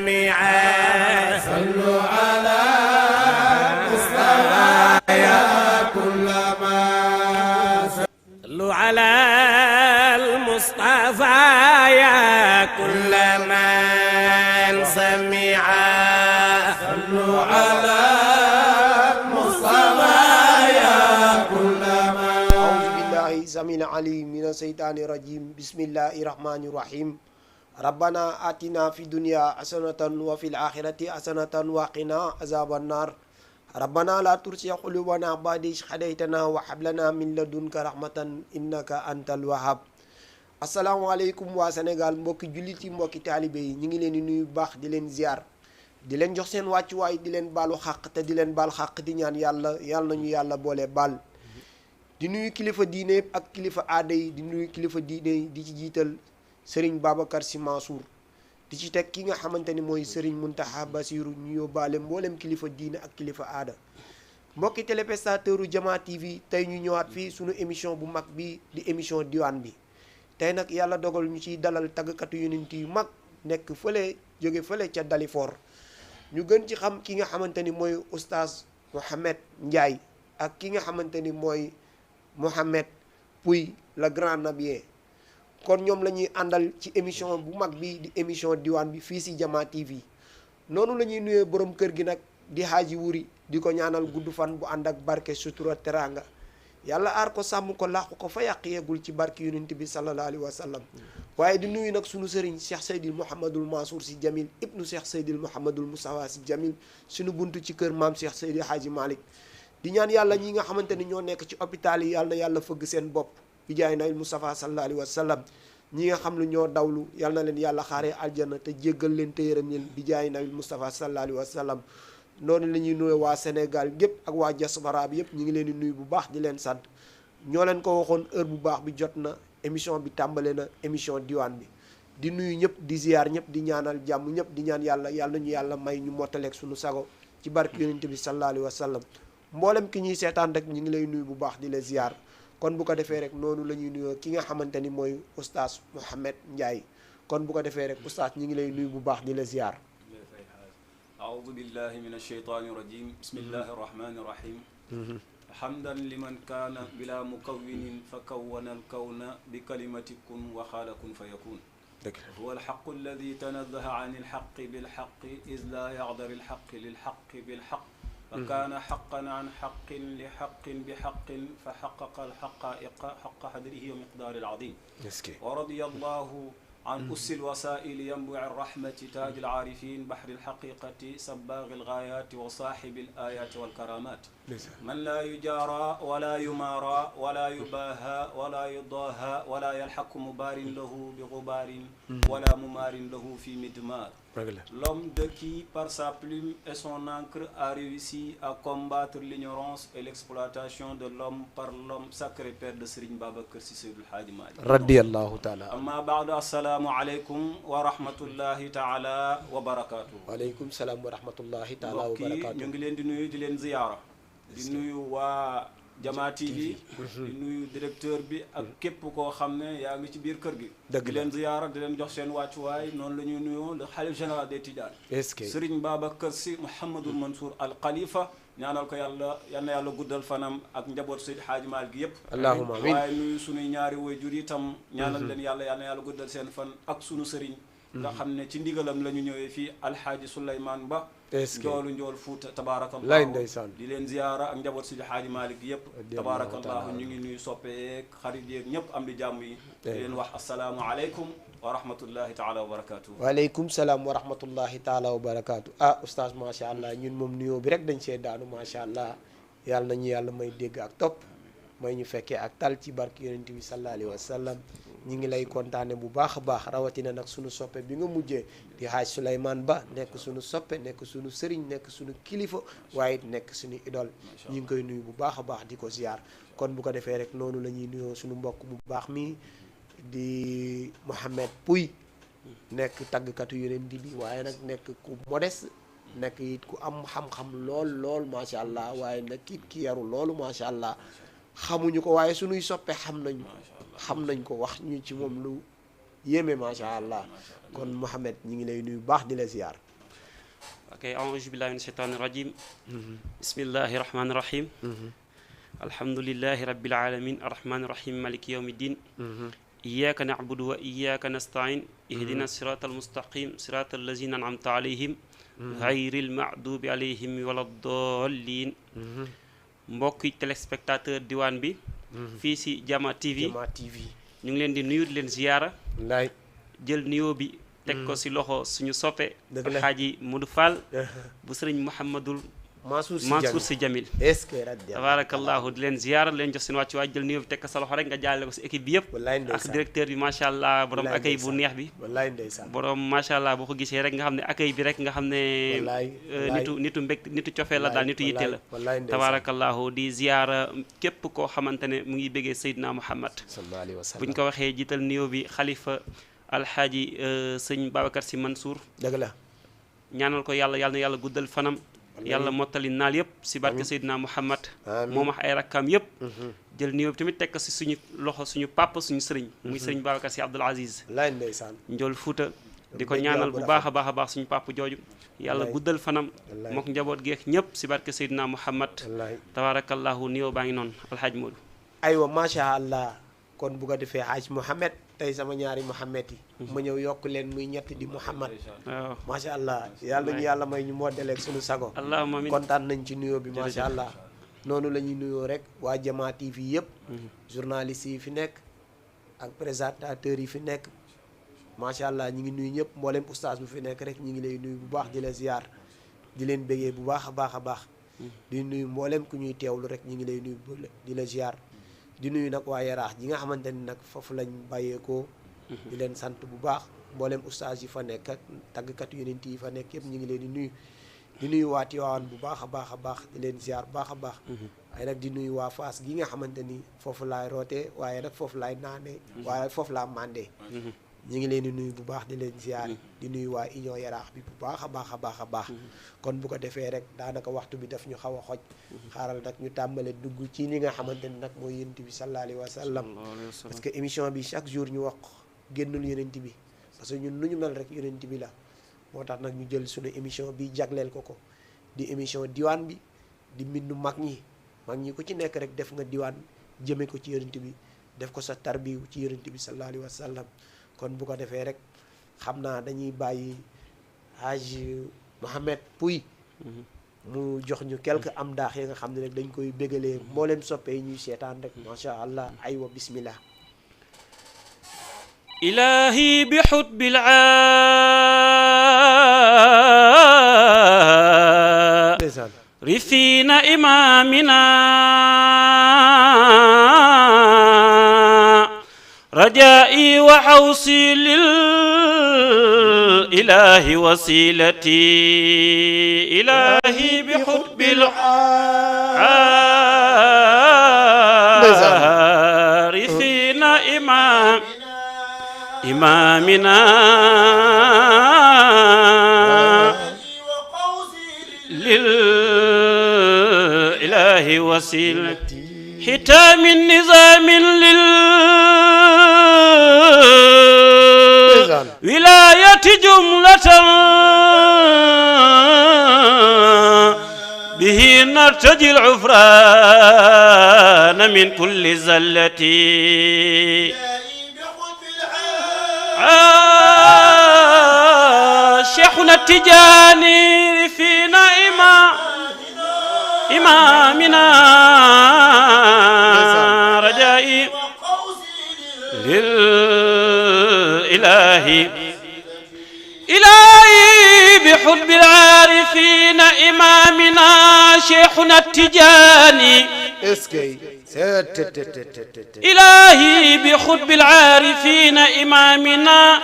سميعا صلوا على مصطفى يا كل ما صلوا على المصطفى يا كل من سميعا صلوا على المصطفى يا كل ما أعوذ بالله السميع العليم من الشيطان الرجيم بسم الله الرحمن الرحيم ربنا آتنا في الدنيا حسنة وفي الآخرة حسنة وقنا عذاب النار ربنا لا تزغ قلوبنا بعد إذ هديتنا وهب لنا من لدنك رحمة إنك أنت الوهاب asalaamaaleykum waa Sénégal mbokki jullit yi mbokki taalibe yi ñu ngi leen di nuyu bu baax di leen ziar di leen jox seen wàccuwaay di leen baalu xàq te di leen baal xàq di ñaan yàlla nañu yàlla boole baal di nuyu kilifa diine yëpp ak kilifa aada yi di nuyu kilifa diine yi di ci jiital Serigne Babacar Sy Mansour di ci teg ki nga xamante ni mooy Serigne Mountakha Bassirou ñu yóbbaale mboolem kilifa diine ak kilifa aada mbokki téléspectateur u Jama TV tey ñu ñëwaat fii sunu émission bu mag bi di émission diwaan bi tey nag yàlla dogal ñu ciy dalal tàggkatu yonent yu mag nekk fële jóge fële ca Dalifort ñu gën ci xam ki nga xamante ni mooy oustaz Mouhamed Ndiaye ak ki nga xamante ni mooy Mouhamed Pouy le grand nabier kon ñoom la ñuy àndal ci émission bu mag bi di émission diwaan bi fii si Jama TV noonu la ñuy nuyee borom kër gi nag di Haaji Wuri di ko ñaanal gudd fan bu ànd ak barke sutura teranga yàlla aar ko sàmm ko làqu ko fa yàq yeegul ci barke yonent bi sallallahu alayhi wa sallam waaye di nuyu nag sunu sëriñ Cheikh Seydil Mouhamadul Mansour Sy Jamil ibnu Cheikh Seydil Mouhamadul Moustapha Sy Jamil sunu buntu ci kër maam Cheikh Seydi Hadji Malick di ñaan yàlla ñi nga xamante ni ñoo nekk ci hôpital yi yàlla na yàlla fëgg seen bopp bi jaay na Moustapha sallallahu alayhi wa sallam ñi nga xam lu ñoo dawlu yàlla na leen yàlla xaaree aljana te jéggal leen te yërëm leen bi jaay na Moustapha sallallahu alayhi wa sallam noonu la ñuy nuyu waa Sénégal gépp ak waa diaspora bi yëpp ñu ngi leen di nuyu bu baax di leen sant ñoo leen ko waxoon heure bu baax bi jot na émission bi tàmbale na émission diwaan bi di nuyu ñëpp di ziar ñëpp di ñaanal jàmm ñëpp di ñaan yàlla nañu yàlla may ñu mottaleeg suñu sago ci barke yonent bi sallallahu alayhi wa sallam mboolem ki ñuy seetaan rek ñu ngi lay nuyu bu baax di la ziar kon bu ko defee rek noonu la ñuy nuyoo ki nga xamante ni mooy oustaz Mouhamed Ndiaye kon bu ko defee rek oustaz ñu ngi lay nuyu bu baax di la ziar. أعوذ بالله من الشيطان الرجيم بسم الله الرحمن الرحيم حمدا لمن كان بلا مكون فكون الكون بكلمة كن وقال كن فيكون هو الحق الذي تنزه عن الحق بالحق إذ لا يعذر الحق للحق بالحق فكان حقا عن حق لحق بحق فحقق الحقائق حق قدره ومقدار العظيم ورضي الله عن أس الوسائل ينبع الرحمة تاج العارفين بحر الحقيقة سباغ الغايات وصاحب الآيات والكرامات من لا يجارى ولا يمارى ولا يباهى ولا يضاهى ولا يلحق مبار له بغبار ولا ممار له في مدمار L'homme de qui, par sa plume et son encre, a réussi à combattre l'ignorance et l'exploitation de l'homme par l'homme sacré père de Serigne Babacar Sy Seydil Hadji Malick radiyallahu taala amma ba'du assalaamu aleykum wa rahmatullahi taala wa barakaatu. waaleykum salaam wa rahmatullahi taala wa barakaatu. ñu ngi leen di nuyu di leen ziyaara di nuyu waa Jama TV di nuyu directeur bi ak képp koo xam ne yaa ngi ci biir kër gi di leen ziyaara di leen jox seen wàccuwaay noonu la ñuy nuyoo le xalif général des Tidianes Serigne Babacar Sy Mouhamadul Mansour al Khalifa ñaanal ko yàlla yal na yàlla guddal fanam ak njaboot Seydi Hadji Malick gi yëpp allahumma amiin waaye nuyu sunuy ñaari waajur itam ñaanal leen yàlla yal na yàlla guddal seen fan ak sunu Serigne nga xam ne ci ndigalam la ñu ñëwee fii alhaaji Souleymane Ba njool Fuuta tabaarakallahu di leen ziyaara ak njaboot Seydi Hadji Malick gi yëpp tabaarakallahu ñu ngi nuyu soppeek xarit yeeg ñëpp am di jàmm yi di leen wax assalaamu aleykum wa rahmatullahi taala wa barakaatu. waaleykum salaam wa rahmatullahi taala wa barakaatu. ah oustaz macha allah ñun moom nuyoo bi rek dañ see daanu macha allah yàlla nañu yàlla may dégg ak topp may ñu fekkee ak tal ci barke yonent bi sallallahu alayhi wa sallam ñi ngi lay kontaane bu baax a baax rawatina nag sunu soppe bi nga mujjee di Haaj Souleymane Ba nekk sunu soppe nekk sunu sëriñ nekk sunu kilifa waaye it nekk sunu idole ñi ngi koy nuyu bu baax a baax di ko ziar kon bu ko defee rek noonu la ñuy nuyoo sunu mbokk bu baax mi di Mouhamed Pouy nekk tàggkatu yonent bi waaye nag nekk ku modeste nekk it ku am xam-xam lool macha allah waaye nag it ki yaru loolu macha allah xamuñu ko waaye sunuy soppe xam nañ ko wax ñu ci moom lu yéeme macha allah kon Mouhamed ñi ngi lay nuyu baax di la ziar. Okay, a'udzu billahi minasyaitonir rajim. Bismillahirrahmanirrahim. Alhamdulillahi rabbil alamin arrahmanir rahim maliki yaumiddin. Iyyaka na'budu wa iyyaka nasta'in. Ihdinas siratal mustaqim siratal ladzina an'amta 'alaihim ghayril maghdubi 'alaihim waladdallin. Mbokki téléspectateur diwaan bi fii si Jama TV ñu ngi leen di nuyu di leen ziyaara jël nuyoo bi teg ko si loxo suñu soppe Alxaaji Modou Fall bu sëriñ Mouhamadul Mansour Sy Djamil tabarakallahu di leen ziyaara leen jox seen wàccu waay jël nuyoo bi teg ko sa loxo rek nga jàllale ko si équipe bi yëpp ak directeur bi macha allah borom accueil bu neex bi borom macha allah boo ko gisee rek nga xam ne accueil bi rek nga xam ne nitu mbég nitu cofee la daal nitu yitte la tabarakallahu di ziyaara képp koo xamante ne mu ngi béggee Seydina Muhammad buñ ko waxee jiital nuyoo bi xalifa alxaaji sëñ Babacar Sy Mansour dëgg la ñaanal ko yàlla na yàlla guddal fanam yàlla mottali naal yëpp si barke Seydina Muhammad moom wax ay rakkaam yëpp jël nuyoo bi tamit tekk si suñu loxo suñu papa suñu sëriñ muy sëriñ Babacar Sy Abdoul Aziz njool Fuuta di ko ñaanal bu baax a baax suñu papa jooju yàlla guddal fanam mook njaboot geek ñëpp si barke Seydina Muhammad tabarakallahu nuyoo baa ngi noonu alxaaj Modou aywa macha allah kon bu ko defee Haaj Mouhamed tey sama ñaari Mouhamed yi ma ñëw yokk leen muy ñett di Mouhamed waaw macha allah yàlla ñu yàlla may ñu moddeleeg suñu sago allahumma amiin kontaan nañ ci nuyoo bi macha allah noonu la ñuy nuyoo rek waa Jama TV yëpp journalistes yi fi nekk ak présentateurs yi fi nekk macha allah ñi ngi nuyu ñëpp mboolem oustaz bu fi nekk rek ñi ngi lay nuyu bu baax di la ziar di leen bégee bu baax a baax di nuyu mboolem ku ñuy teewlu rek ñi ngi lay nuyu di la ziar di nuyu nag waa Yaraax ji nga xamante ni nag foofu lañ bàyyeekoo di leen sant bu baax mboolem oustaz yi fa nekk ak tàggkat yonent yi fa nekk yëpp ñu ngi leen di nuyu waa Tiwaawan bu baax a baax di leen ziar bu baax a baax waaye nag di nuyu waa Fass gi nga xamante ni foofu laay rootee waaye nag foofu laay naanee waaye foofu laa mandee ñu ngi leen di nuyu bu baax di leen ziar di nuyu waa Union Yaraax bi bu baax a baax kon bu ko defee rek daanaka waxtu bi daf ñu xaw a xoj xaaral nag ñu tàmbale dugg ci li nga xamante ni nag mooy yonent bi sallallahu alayhi wa sallam parce que émission bi chaque jour ñu wax génnul yonent bi parce que ñun lu ñu mel rek yonent bi la moo tax nag ñu jël suñu émission bi jagleel ko di émission diwaan bi di mbindu mag ñi ku ci nekk rek def nga diwaan jëme ko ci yonent bi def ko sa tarbiyu ci yonent bi sallallahu alayhi wa sallam kon bu ko defee rek xam naa dañuy bàyyi Haji Mouhamed Pouy mu jox ñu quelque am daax yi nga xam ne rek dañ koy bégalee mboolem soppe yi ñuy seetaan rek macha allah aywa bismillah ilahi bi hubbil rifina imamina رجائي وحوصي للإله وسيلتي إلهي بحب العارفين إمامنا للإله وسيلتي ختام النظام ولاية جملة به نرتجي العفران من كل زلة شيخنا التجاني فينا إمامنا رجائي للإله بحب العارفين إمامنا شيخنا التجاني إلهي بحب العارفين إمامنا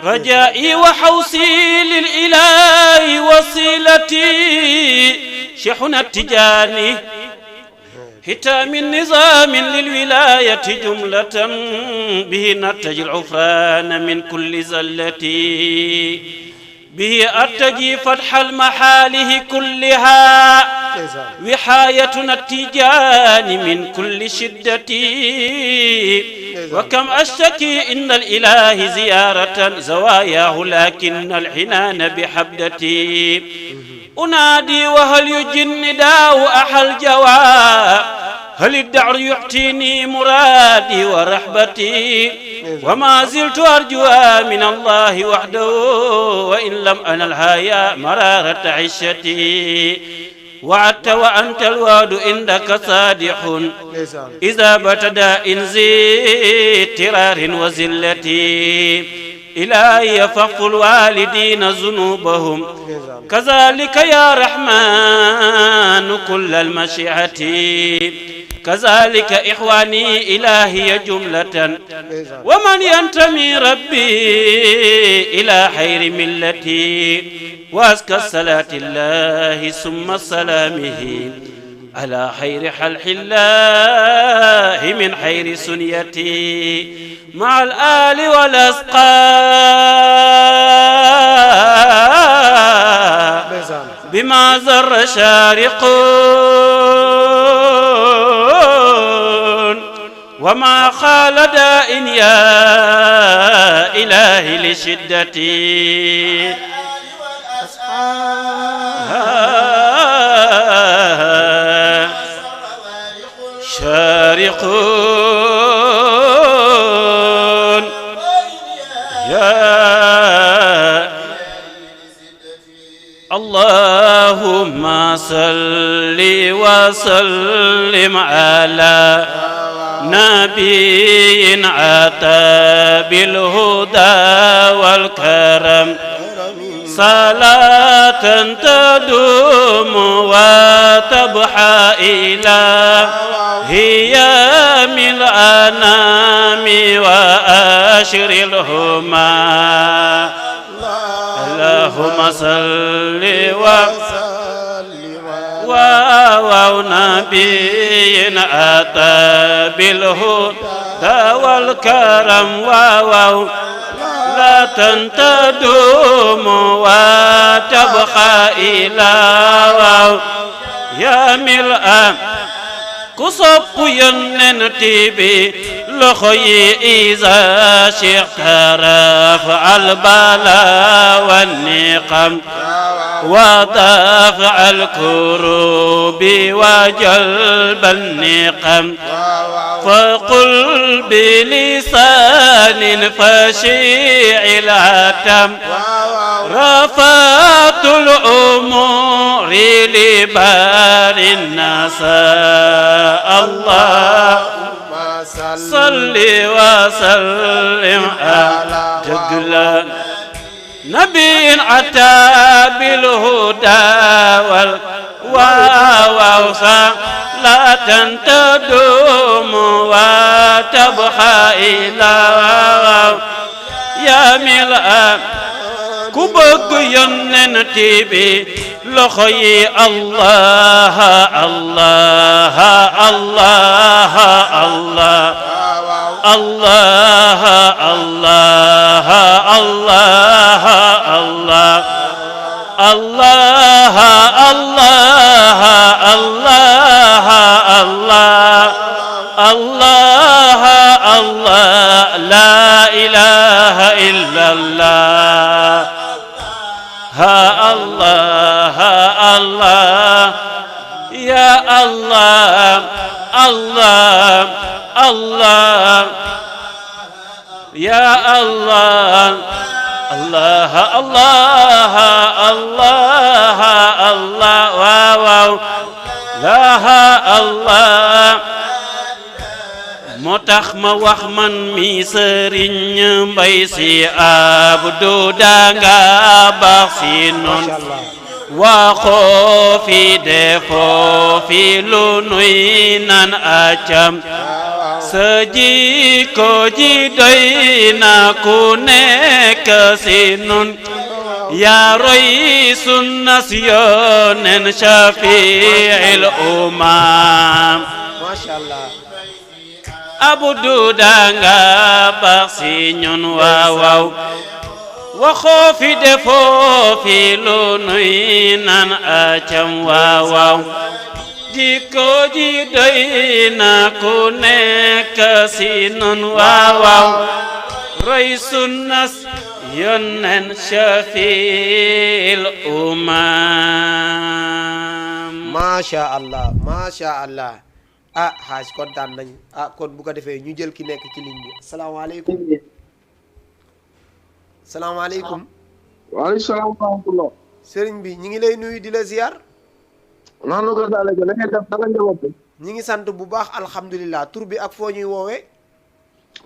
رجائي وحوصي للإله وصيلتي شيخنا التجاني ختام النظام للولاية جملة به نرتجي العفران من كل زلة به أرتجي فتح المحاله كلها وحايتنا التجان من كل شدة وكم أشتكي إن الإله زيارة زواياه لكن الحنان بحبدتي أنادي وهل يجن داو أحل جواب هل الدعر يعطيني مرادي ورحبتي وما زلت أرجوها من الله وحده وإن لم أنلها يا مرارة عشتي وعدت وأنت الوعد عندك صادح إذا بتدا إنزي اضطرار وزلتي إلهي فاغفر الوالدين ذنوبهم كذلك يا رحمن كل المشيئة كذلك إخواني إلهي جملة ومن ينتمي ربي إلى خير ملتي وأزكى الصلاة الله ثم سلامه على خير خلق الله من خير سنيتي مع الآل والأسقى بما زر شارقون وما خال داء يا إلهي لشدتي شارقون يا اللهم صل وسلم على نبي أتى بالهدى والكرم صلاة تدوم وتبحى إلى هي من الأنام وأشر الهما اللهم صل ونبي أتى بالهدى والكرم لا تنتدم وتبقى إلى يا ملء كصب يننتي بي لخي إذا شئت رفع البلاء والنقم ودفع الكروب وجلب النقم فقل بلسان فشيع العتم رفعت الأمور لبار الناس اللهم صل وسلم على جل نبي أتى بالهدى والوصى لا تنتدم وتبحى إلى يا ملء كبق يننتي بي لخي الله الله الله الله الله الله الله الله الله الله الله الله الله لا إله إلا الله ها الله الله يا الله الله الله يا الله الله الله الله الله واو لا الله motax ma wax man mi serigne mbay si abdou danga bax si non waxo fi defo fi lu nuy nan acam sa jikko ji doy na ku nekk si nun ya roy sunna si yonen shafi'il umam mashallah abdou danga bax si ñun waaw waxoo fi defoo fi lu nuy nan acam waaw jikko ji doy na ku nekk si nun waaw waaw roy sunnas yonnen shafil umam. macha allah ah xaaj kontaan nañ kon bu ko defee ñu jël ki nekk ci ligne bi salaamaaleykum. salaamaaleykum. waaleykum salaam wa rahmatulah. sëriñ bi ñi ngi lay nuyu di la ziar. noonu ko daal di def danga njaboot. ñi ngi sant bu baax alhamdulilah tur bi ak foo ñuy woowee.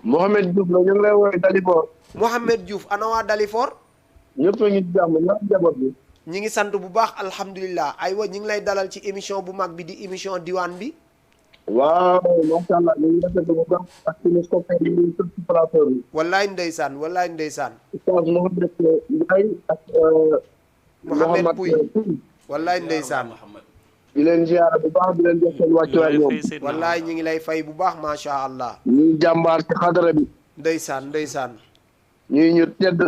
Mohamed Diouf la ñu ngi lay woowee Dalifort. Mohamed Diouf ana waa Dalifort. ñëpp a ngi ci jàmm ñoo njaboot bi. ñi ngi sant bu baax alhamdulilah aywa ñi ngi lay dalal ci émission bu mag bi di émission diwaan bi. waaw macha allah ñu ngi rafetlu bu baax ak suñu copain yi ñu tëdd ci plateau bi. wallaay ndeysaan wallaay ndeysaan. Oustaz Mohamed Ndiaye ak. Mohamed Pouy wallaay ndeysaan. di leen ziara bu baax di leen jox seen wàccuwaay ñoom. wallaay ñi ngi lay fay bu baax macha allah. ñuy jàmbaar ci xadara bi. ndeysaan ndeysaan. ñuy ñu tedd.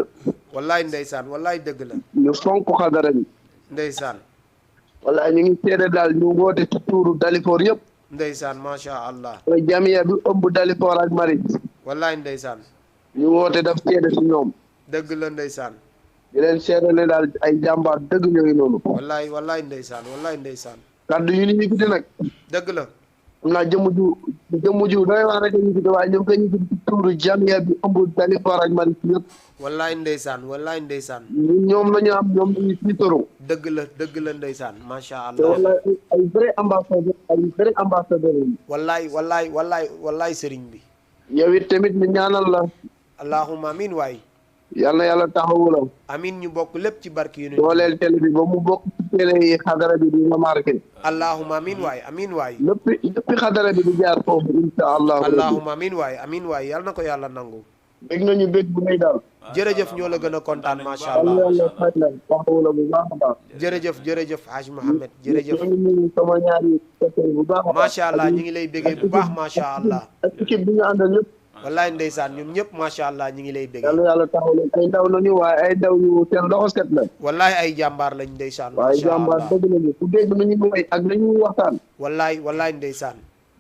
wallaay ndeysaan wallaay dëgg la. ñu fonk xadara bi. ndeysaan. wallaay ñu ngi seede daal ñu woote ci tuuru Dalifort yëpp. ndeysaan macha allah. mooy jamiya bi ëmb Dalifort ak Maris. wallaay ndeysaan. ñu woote daf seede si ñoom. dëgg la ndeysaan. di leen seede ne daal ay jàmbaar dëgg ñooy noonu. wallaay wallaay ndeysaan wallaay ndeysaan. kaddu yu ni yëkkati nag. dëgg la. xam naa jëmm ju doy waar rek a yëkkati waaye ñu ngi koy yëkkati ci tuuru jamiya bi ëmb Dalifort ak Maris yëpp. wallaay ndeysaan wallaay ndeysaan. ñoom la ñu am ñoom la ñu tiitaroo. dëgg la ndeysaan macha te allah. wallaay ay vrai ambassadeur yi. wallaay sëriñ bi. yow it tamit ñu ñaanal la. allahumma amin waay. yal na yàlla taxawu la. amin ñu bokk lépp ci barki yu ne. dooleel télé bi ba mu bokk ci télé yi xadara bi di nga marqué. allahumma amin waay amin waay. lépp xadara bi di jaar foofu insha allah. allahumma amin waay yal na ko yàlla nangu. bég nañu bég bu ngay daal. jërëjëf ñoo la gën a kontaan macha allah. yàlla faj la taxawu la bu baax a baax. jërëjëf Hadj Mohamed jërëjëf. ñu ngi nuyu sama ñaari secteur bu baax a baax. macha allah ñu ngi lay bégee bu baax macha allah. ak équipe bi ñu àndal yëpp. wallaay ndeysaan ñoom ñëpp macha allah ñu ngi lay bégee. yàlla taxaw leen ay ndaw lañu waaye ay ndaw yu seen loxo set la. wallaay ay jàmbaar lañ ndeysaan. waaye macha jàmbaar allah dëgg lañu ku dégg nañu woy ak nañu waxtaan. wallaay ndeysaan.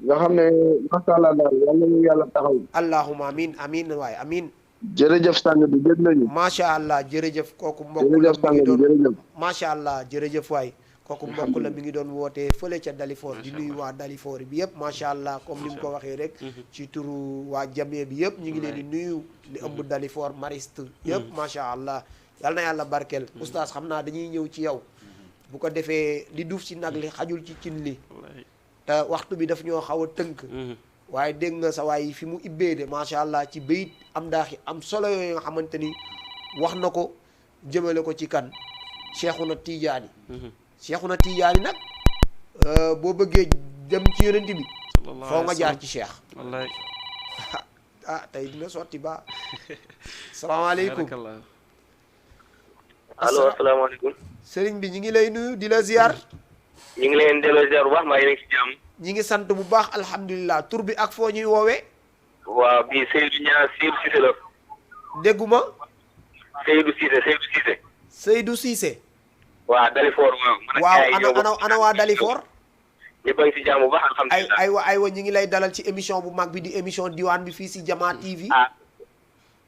nga xam ne macha allah daal yàlla taxaw. allahumma amin waay amin. jërëjëf sang bi dégg nañu. macha allah jërëjëf kooku mbokk la jërëjëf sang mi ngi bi doon jërëjëf. macha allah jërëjëf waay kooku mbokk la mi ngi doon wootee fële ca Dalifort di nuyu waa Dalifort bi yëpp macha allah comme ni mu ko waxee rek ci turu waa jamee bi yëpp ñu ngi leen di nuyu li ëmb Dalifort Mariste yëpp macha allah yal na yàlla barkeel oustaz xam naa dañuy ñëw ci yow bu ko defee li duuf ci nag li xajul ci cin li te waxtu bi daf ñoo xaw a tënk waaye dégg nga sa waay fi mu ibbee de macha allah ci bayit am daaxi am solo yooyu nga xamante ni wax na ko jëmale ko ci kan Cheikhuna Tidiane Cheikhuna Tidiane nag boo bëggee dem ci yonent bi foo nga jaar ci Cheikh wallaay tey dina sotti ba salaamaaleykum allo asalaamaaleykum sëriñ bi ñi ngi lay nuyu di la ziar ñu ngi leen delloo ziar bu baax maa ngi nekk ci jàmm ñi ngi sant bu baax alhamdulilah tur bi ak foo ñuy woowee waaw bii Seydou Cissé la dégguma Seydou Cissé Seydou Cissé waaw Dalifort waaw ana waa Dalifort ñëpp a ngi si jàmm bu baax alhamdulilah aywa ñi ngi lay dalal ci émission bu mag bi di émission diwaan bi fii si Jama TV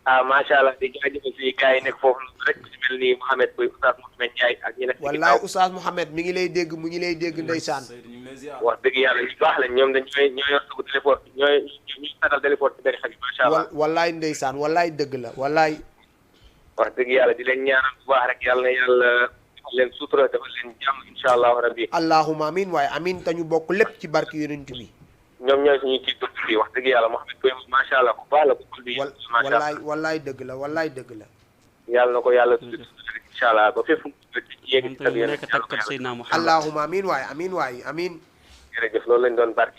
macha allah di jaajëfal si gars yi nekk foofu rek ku si mel ni Mouhamed Pouy Oustaz Mouhamed Ndiaye ak ñi nekk wallaay Oustaz Mouhamed mi ngi lay dégg mu ngi lay dégg ndeysaan wax dëgg yàlla ñu baax lañ ñoom dañ ñoo yor sugu Dalifort ñooy sagal Dalifort ci bëri xam yi macha allah wallaay ndeysaan wallaay dëgg la wallaay wax dëgg yàlla di leen ñaanal bu baax rek yàlla na yàlla defal leen sutura defal leen jàmm insha allahu rabbi allahuma amin waaye amin te ñu bokk lépp ci barke yonent bi ñoom ñooy suñuy kii dund fii wax dëgg yàlla Mouhamed Pouy macha allah ku baax la ku bi wallaay dëgg la wallaay dëgg la yàlla na ko yàlla tudd incha allah ba fépp yéeg ci allahuma amin waaye amin jërëjëf loolu lañ doon barke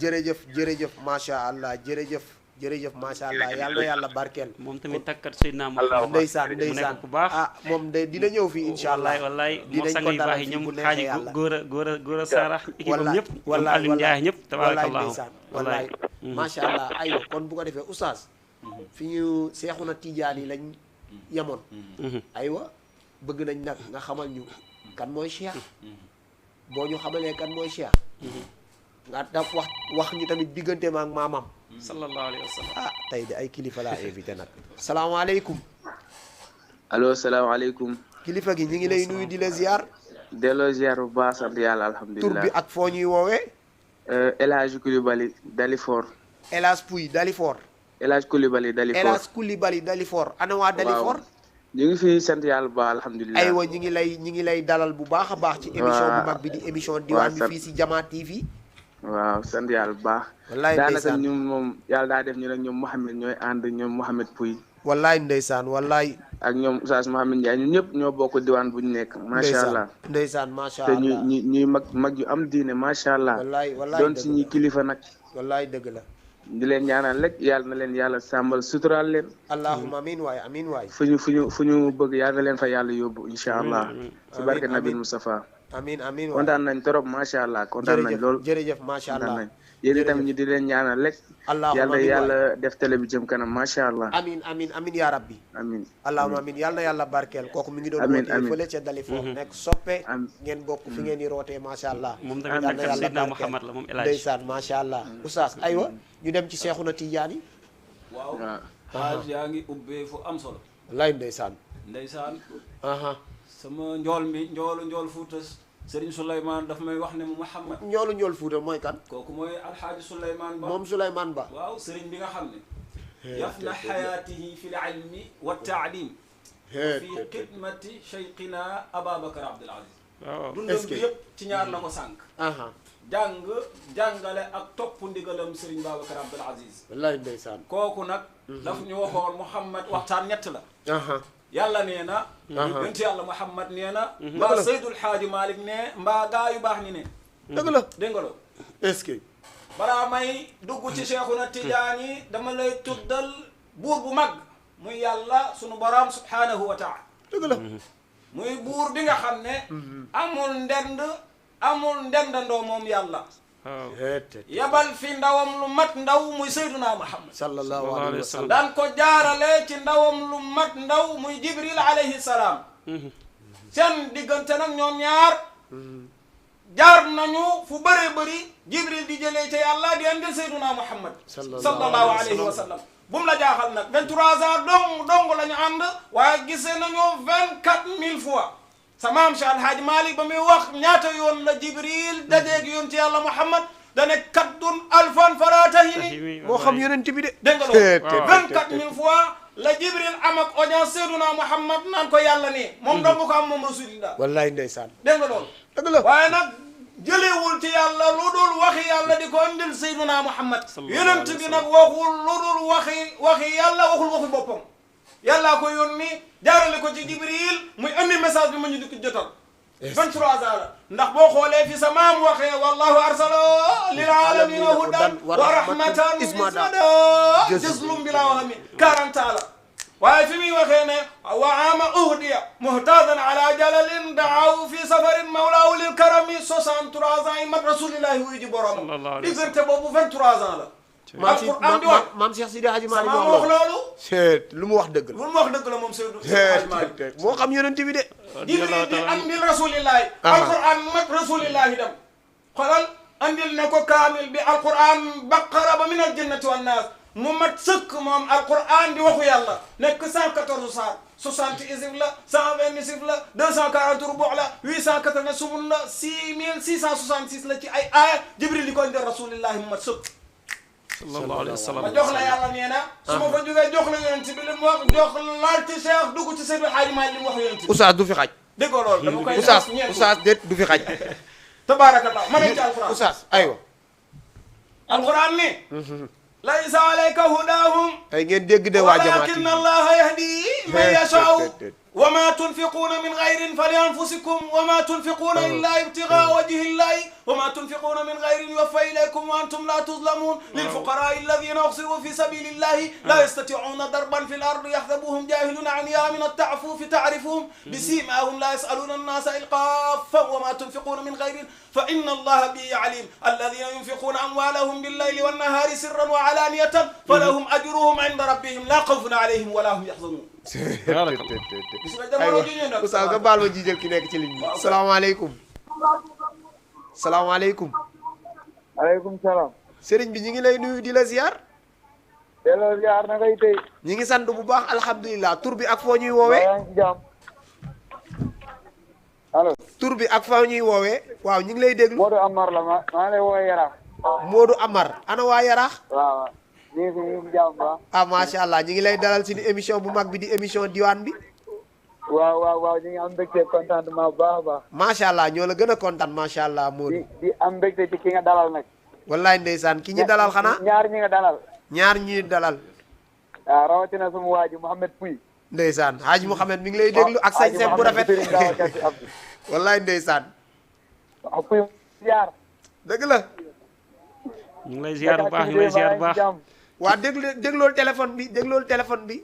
jërëjëf macha allah jërëjëf macha allah yàlla na yàlla barkeel moom tamit takkat Seydina Muhammad ndeysaan ku baax moom de dina ñëw fii insha allah wallaay moo sang yu baax yi ñoom xaaji góor a saara équipe am ñëpp wallaay Aliou Ndiaye ñëpp tabarakallahu wallaay macha allah aywa kon bu ko defee oustaz fi ñu Seexuna Tijaan yi lañ yemoon aywa bëgg nañ nag nga xamal ñu kan mooy Cheikh boo ñu xamalee kan mooy Cheikh nga daf wax ñu tamit digganteem ak maamam sallallahu alayhi wa sallam. ah tey de ay kilifa laa invité nag salaamaaleykum allo salaamaaleykum. kilifa gi ñu ngi lay nuyu di la ziar delloo ziar bu baax sant yàlla tur alhamdulilah. bi ak foo ñuy woowee El Hadj Coulibaly Dalifort. El Hadj Pouy Dalifort El Hadj Coulibaly El Dalifort. Hadj Coulibaly Dalifort ana waa Dalifort ñu ngi fi sant yàlla bu baax alhamdulilah. aywa ñi ngi lay dalal bu baax a baax ci émission bu mag bi di émission diwaan bi fii si Jama TV waaw sant yàlla bu baax. wallaay daanaka ndeysaan ñun moom yàlla daa def ñu nag ñoom Mouhamed ñooy ànd ñoom Mouhamed Pouy wallaay ndeysaan wallaay ak ñoom Oustaz Mouhamed Ndiaye ñun ñëpp ñoo bokk diwaan bu ñu nekk. macha allah ndeysaan macha te allah ñuy mag yu am diine macha allah. wallaay doon suñuy kilifa nag. wallaay dëgg la di leen ñaanal rek yàlla na leen yàlla sàmbal suturaal leen. allahumma amiin waay fu ñu bëgg yàlla na leen fa yàlla yóbbu incha allah. ci barke Nabi Moustapha. amiin waay kontaan nañ trop macha allah kontaan nañ lool. jërëjëf macha allah yéen itam ñu di leen ñaanal rek. allahumma yàlla def télé bi jëm kanam macha allah. amiin yaa rabbi amiin allahumma amiin yàlla na yàlla barkeel kooku mi ngi doon amiin wootee fële ca Dalifort nekk soppe ngeen bokk fi ngeen di rootee macha allah moom tamit nag Seydina Muhammad la moom El Hadj ndeysaan macha allah oustaz aywa ñu dem ci Seexuna Tijaani waaw xaaj yaa ngi ubbee fu am solo wallaay ndeysaan sama njool mi njool Fuuta Sëriñ Souleymane daf may wax ne mu Muhammad njool Fuuta mooy kan kooku mooy alxaaji Souleymane Ba moom Souleymane Ba waaw sëriñ bi nga xam ne yafna xayaatihi fi l ilmi wa taalim fi xidmati cheikhina Ababacar Abdul Aziz dundam bi yëpp ci ñaar la ko sànq jàngale ak topp ndigalam Sëriñ Babacar Abdul Aziz wallaay ndeysaan kooku nag daf ñu waxoon Muhammad waxtaan ñett la yàlla nee na yonent yàlla Muhammad nee na mbaa Seydul Xaaji Malik ne mbaa gaa yu baax ñi ne dëgg la dégg nga loo est-ce que balaa may dugg ci Seexuna Tijaani dama lay tuddal buur bu mag muy yàlla sunu borom subhanahu wa taala dëgg la muy buur bi nga xam ne amul ndendandoo moom yàlla yabal fi ndawam lu mat ndaw muy Seyduna Muhammad sallallahu alayhi wa sallam daan ko jaarale ci ndawam lu mat ndaw muy Jibril alayhi salaam seen diggante nag ñoom ñaar jaar nañu fu bëree bëri Jibril di jëlee ca yàlla di andil Seyduna Muhammad sallallahu alayhi wa sallam bu mu la jaaxal nag 23 ans dong la ñu ànd waaye gisee nañu 24000 fois sa maam Cheikh Alhaaji Malik ba muy wax ñaata yoon la Jibril dajeeg yoon ci yàlla Muhammad dane kaddun alfan fala tahini moo xam yonent bi de dégg nga loolu 24000 fois la Jibril am ak audience Seyduna Muhammad naan ko yàlla nii moom dong ko am moom rasulillah wallaay ndeysaan dégg nga loolu dëgg la waaye nag jëlewul ci yàlla lu dul waxi yàlla di ko andil Seyduna Muhammad yonent bi nag waxul lu dul waxi yàlla waxul waxi boppam yàllaa ko yónni jaarale ko ci Jibril muy andi message bi ma ñu di ko jotal 23 ans la ndax boo xoolee fi sa maam waxee wallahu arsala lil alamina hudan wa rahmatan ismada jëslum bi laa wax mi 40 ans la waaye fi muy waxee ne wa ama uhdiya muhtadan ala jalalin daaw fi safarin mawlaahu lil karami 63 ans yi mat rasulillahi wuyu ji borom diggante boobu 23 ans la maam Cheikh Sidi Hadji Malick sama wax loolu lu mu wax dëgg la lu mu wax dëgg la moom Seydou Hadji Malick moo xam yonent bi de Jibril di andil rasulillahi alquran mat rasulillahi dem xoolal andil ne ko kaamil bi alquran baqara ba min al jannati wan naas mu mat sëkk moom alquran di waxu yàlla nekk 114 saar 60 isif la 120 isif la 240 rubu' la 880 sumun la 6666 la ci ay aaya Jibril di ko andil rasulillahi mu mat sëkk sallallahu alayhi wa sallam ma jox la yàlla nee na su ma fa jógee jox la yonent bi li mu wax jox laal ci Cheikh dugg ci Seydou Hadji Malick li mu wax yonent bi oustaz du fi xaj déggoo loolu dama koy oustaz déet du fi xaj tabaarakallah ma ne ci alquran oustaz aywa alquran ni laysa alayka hudaahum tey ngeen dégg de waa jamaati walakinna allaha yahdi man yashaa'u wa ma tunfiquuna min xayrin fa li anfusikum wa ma tunfiquuna illa ibtigaa wajhi llahi wa ma tunfiquuna min xayrin yuwaffa ilaykum wa antum la tuzlamun lilfuqaraa alladina uxsiru fi sabili llahi la yastaticuuna darban fi l ardi yaxsabuhum jahiluna anyaa min atta'affufi ta'rifuhum bisimaahum la yasaluuna annaasa ilqaaffan wa ma tunfiquuna min xayrin fa inna allaha bihi alim alladina yunfiquuna amwaalahum billayli wannahaari sirran wa alaaniyatan falahum ajruhum inda rabbihim la xawfun alayhim wa la hum yaxzanuun aywa oustaz nga baal ma jiijal ki nekk ci ligne bi salaamaaleykum salaamaaleykum. aleykum salaam. sëriñ bi ñu ngi lay nuyu di la ziar. delloo ziar na ngay tey. ñi ngi sant bu baax alhamdulilah tur bi ak foo ñuy woowee. yaa ngi ci jàmm. allo. tur bi ak foo ñuy woowee. waaw ñu ngi lay déglu. Modou Amar la maa ngi lay woowee Yaraax. Modou Amar ana waa Yaraax. waaw ñu ngi ci jàmm ba. ah macha allah ñu ngi lay dalal suñu émission bu mag bi di émission diwaan bi. waaw ñu ngi am mbégte contentement bu baax a baax. macha allah ñoo la gën a kontaan macha allah Modou. di am mbégte ci ki nga dalal nag. wallaay ndeysaan ki ñu dalal xanaa. ñaar ñi nga dalal. ñaar ñi dalal. waaw rawatina sama waa ji Mouhamed Pouy. ndeysaan Haji Mouhamed mi ngi lay déglu ak sañ-sañ bu rafet. wallaay ndeysaan. waaw Pouy ziar. dëgg la. ñu ngi lay ziar bu baax ñu ngi lay ziar bu baax. waa déglool téléphone bi déglool téléphone bi.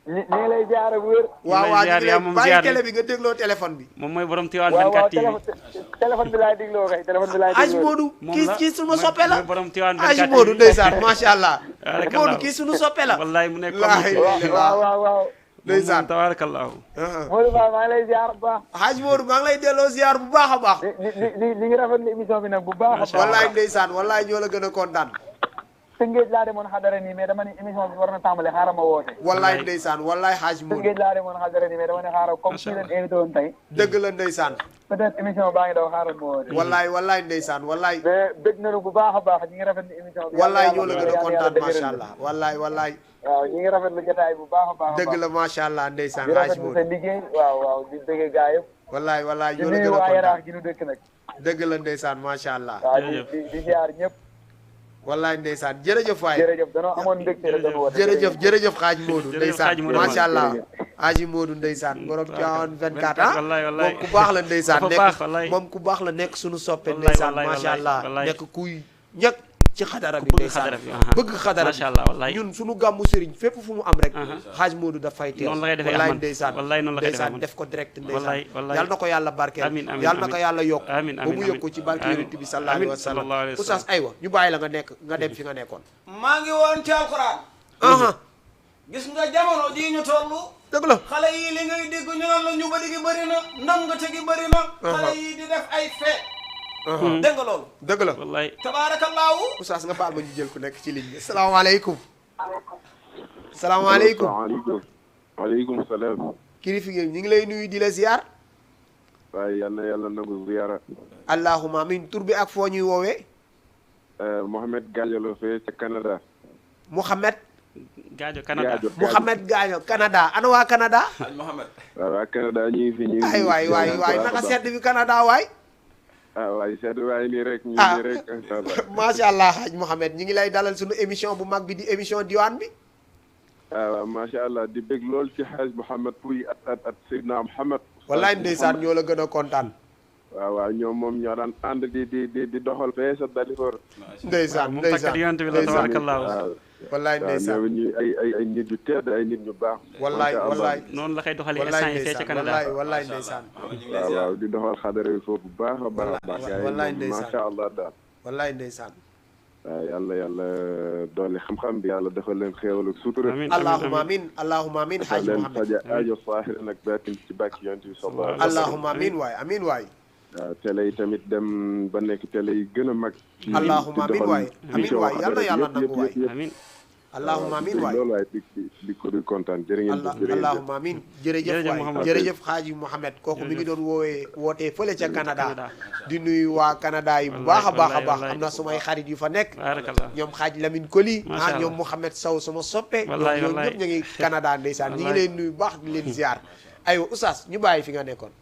ñu ngi lay ziar bu wér. waaw ñu ngi lay moom bàyyi ziar télé bi nga dégloo téléphone bi. moom mooy borom Tivaouane 24 TV. téléphone bi laay dégloo kay téléphone bi laay dégloo. Aj Modou kii sunu soppe la. mooy borom Tivaouane 24 Aj TV. Modou ndeysaan macha allah. Barakallahu. Modou kii sunu soppe la. wallaay mu nekk waaw. ndeysaan tabarakallahu. Modou Ba maa ngi lay ziar bu baax. Haji Modou maa ngi lay delloo ziar bu baax a baax. li ngi rafetlu émission bi nag bu baax a baax. wallaay ndeysaan wallaay ñoo la gën a kontaan. Tëngéej laa demoon xadara nii mais dama ne émission bi war na tàmbale xaaral ma woote. wallaay ndeysaan wallaay Haji Modou. Tëngéej laa demoon xadara nii mais dama ne xaaral comme kii leen invité woon tey. dëgg la ndeysaan. peut-être émission baa ngi daw xaaral ma woote. wallaay ndeysaan wallaay. mais bëgg nañu bu baax a baax ñi ngi rafetlu émission bi. wallaay ñoo la gën a kontaan macha allah wallaay. waaw ñi ngi rafetlu jotaay bu baax a baax. dëgg la macha allah ndeysaan di Haji rafetlu Modou. sa liggéey waaw di bëgg gaa yëpp. wallaay di ñoo la nuyu gën a waa Yaraax kontaan. gi nu dëkk nag. dëgg la ndeysaan macha allah. waaw di ziar ñëpp. wallaay ndeysaan jërëjëf waay. jërëjëf danoo amoon mbégte rek doon woote. jërëjëf Haji Modou ndeysaan Haji Modou. macha allah. Haji Modou ndeysaan borom Tivaouane 24 ah. wallaay moom ku baax la ndeysaan dafa baax wallaay. moom ku baax la nekk suñu soppe wallaay, ndeysaan wallaay, macha allah wallaay. nekk kuy ñëkk ci xadara bi bëgg ndeysaan xadara bi, aha. bëgg xadara macha allah wallaay. bi ñun suñu gàmmu sëriñ fépp fu mu am rek Haji Modou daf fay teew noonu la koy defee wallaay Ahmad. ndeysaan wallaay noonu la koy defee ndeysaan Ahmad. def ko direct wallaay, ndeysaan wallaay. yàlla na ko yàlla barkeel Amiin, amiin, yàlla na ko amiin. yàlla yokk Amiin, ba amiin, mu yokk ko ci barke amiin. yonent bi sallallahu alayhi wa sallam sallallahu alayhi wa oustaz sallam. aywa ñu bàyyi la nga dem fi nga nekkoon maa ngi woon ci alquran gis nga jamono jii ñu tollu dëgg la xale yi li ngay dégg ñu naan la ñu bari gi bëri na ndangate gi bëri na xale yi di def ay fee dégg nga loolu dëgg la wallaay. tabaarakallaahu oustaz nga baal ma ñu jël ku nekk ci ligne bi salaamaaleykum salaamaaleykum waaleykum salaam. kilifa gi ñu ngi lay nuyu di la ziar waaye yal na yàlla nangu ziyaara. allahumma amin tur bi ak foo ñuy woowee Mohamed Gadio la fee ca Canada. Mouhamed Gaajo Canada. Mouhamed Gadio Canada ana waa Canada Haji Mohamed waaw waa Canada ñu ngi fi ñu ngi ay waay naka sedd bi Canada waay waay sedd waay nii rek ñu Ah. nii rek incha allah. macha allah Haji Mouhamed ñi ngi lay dalal suñu émission bu mag bi di émission diwaan bi waaw macha allah di bég lool ci xaaj Mouhamed Pouy at Seydina Mouhamed. wallaay ndeysaan ñoo la gën a kontaan waaw ñoom moom ñoo daan ànd di doxal fee sa Dalifor. ndeysaan moom takkat yonent bi la ndeysaan tabarakallahu. waaw wallaay waaw ndeysaan ñoom ñu ay nit ñu tedd ay nit ñu baax. wallaay macha allah. wallaay noonu la koy doxalee wallaay instant yi fee ca ndeysaan Canada. wallaay ndeysaan waaw waaw di doxal xadara yi foofu bu baax a baax a baax. wallaay moom ndeysaan. macha allah daal. wallaay ndeysaan waaw yàlla dolli xam-xam bi yàlla defal leen xéewal ak sutura. amiin allahumma amin allahumma amin defal Haji leen Mouhamed faja aajo saahir nag baatin ci bàkk yonent bi sallallahu alayhi wa sallam. allahumma amin waay amin waay waaw télé yi tamit dem ba nekk télé yi gën a mag. ci allahumma amin waay amin émission waay yal na yàlla xadara nangu waay yëpp. amiin. allahumma amin waay loolu waay di ko di kontaan jërë ngeen jëf jërë ngeen jëf. allahumma amin jërëjëf Jërëjëf waay Mouhamed. jërëjëf Haji Mouhamed kooku mi ngi doon wootee fële ca Canada di nuyu waa Canada yi bu baax a baax a baax wallaay. am na sumay xarit yu fa nekk barakallah. ñoom Xaaj Lamine Koli Macha Allah. ñoom Mouhamed Sow sama soppe Wallaay, ñoom wallaay. ñëpp ñu ngi Canada ndeysaan ñi ngi Wallaay. leen nuyu bu baax di leen ziar aywa oustaz ñu bàyyi fi nga nekkoon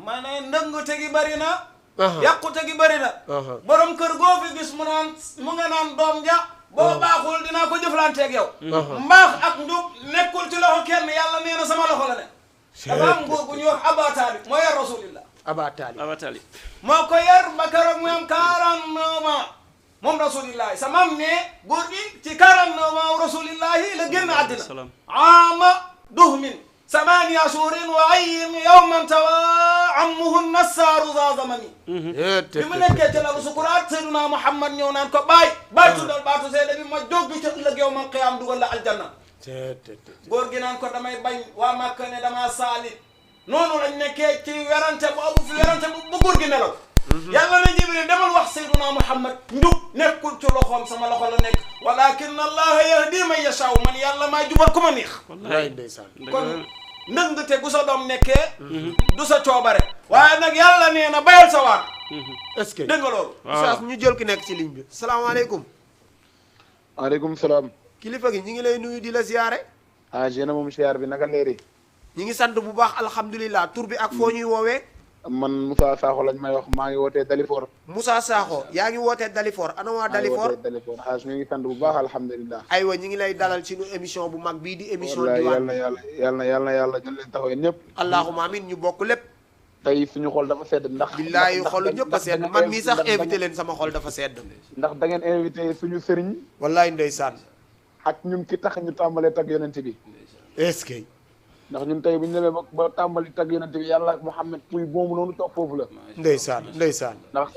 ma ne ndangate gi bëri na Aha. yàqute gi bëri na Aha. borom kër goo fi gis mu nga naan doom ja boo baaxul dinaa ko jëflanteeg yow mbaax ak njub nekkul ci loxo kenn yàlla nee na sama loxo la ne dafa am nguur bu ñuy wax Aba Talib moo yar rasulillah Aba Talib abatali. moo ko yar ba keroog mu am 49 ans moom rasulillahi sa mam ne góor gi ci 49 ans rasulillahi la génn àddina salaam. ama duhmin ثمانية شهور وعين يوما توا عمه النسار ذا زمني بما نكيت لا سكرات سيدنا محمد ñëw naan ko baay tuddal baatu seede bi ma jóg bi ci ëllëg yow man qiyaam dugal la aljanna góor gi naan ko damay bañ waa Makka ne dama saalit noonu lañ nekkee ci werante boobu fi werante bu góor gi nelaw yàlla na Jibril demal wax Seyduna Muhammad njub nekkul ci loxoom sama loxo la nekk walakin allaha yahdi man yashaa man yàlla maa jubal ku ma neex wallaay ndeysaan kon ndëng te gu sa doom nekkee du sa coobare waaye nag yàlla nee na bayal sa waar est-ce que dégg nga loolu Oustaz ñu jël ki nekk ci ligne bi salaamaaleykum maaleykum salaam. kilifa gi ñi ngi lay nuyu di la ziyaare Jéena moom siyaar bi naka leeri. ñi ngi sant bu baax alhamdulilah tur bi ak foo ñuy woowee man Moussa Sakho lañ may wax maa ngi wootee Dalifor. Moussa Sakho yaa ngi wootee Dalifor ana waa Dalifor Dalifor ñu ngi sant bu baax alhamdulilah. aywa ñi ngi lay dalal ci nu émission bu mag bii di émission wallaay diwaan yàlla jël leen taxawee ñëpp. allahumma amin ñu bokk lépp tey suñu xol dafa sedd ndax. billaahi xolu ñëpp a sedd man mii sax invité leen sama xol dafa sedd ndax da ngeen invité suñu sëriñ. wallaay ndeysaan ak ñun ki tax ñu tàmbalee tag yonent bi. est-ce que ndax ñun tey bu ñu demee ba tàmbali tag yonent bi yàlla ak Mouhamed Pouy boobu noonu toog foofu la. ndeysaan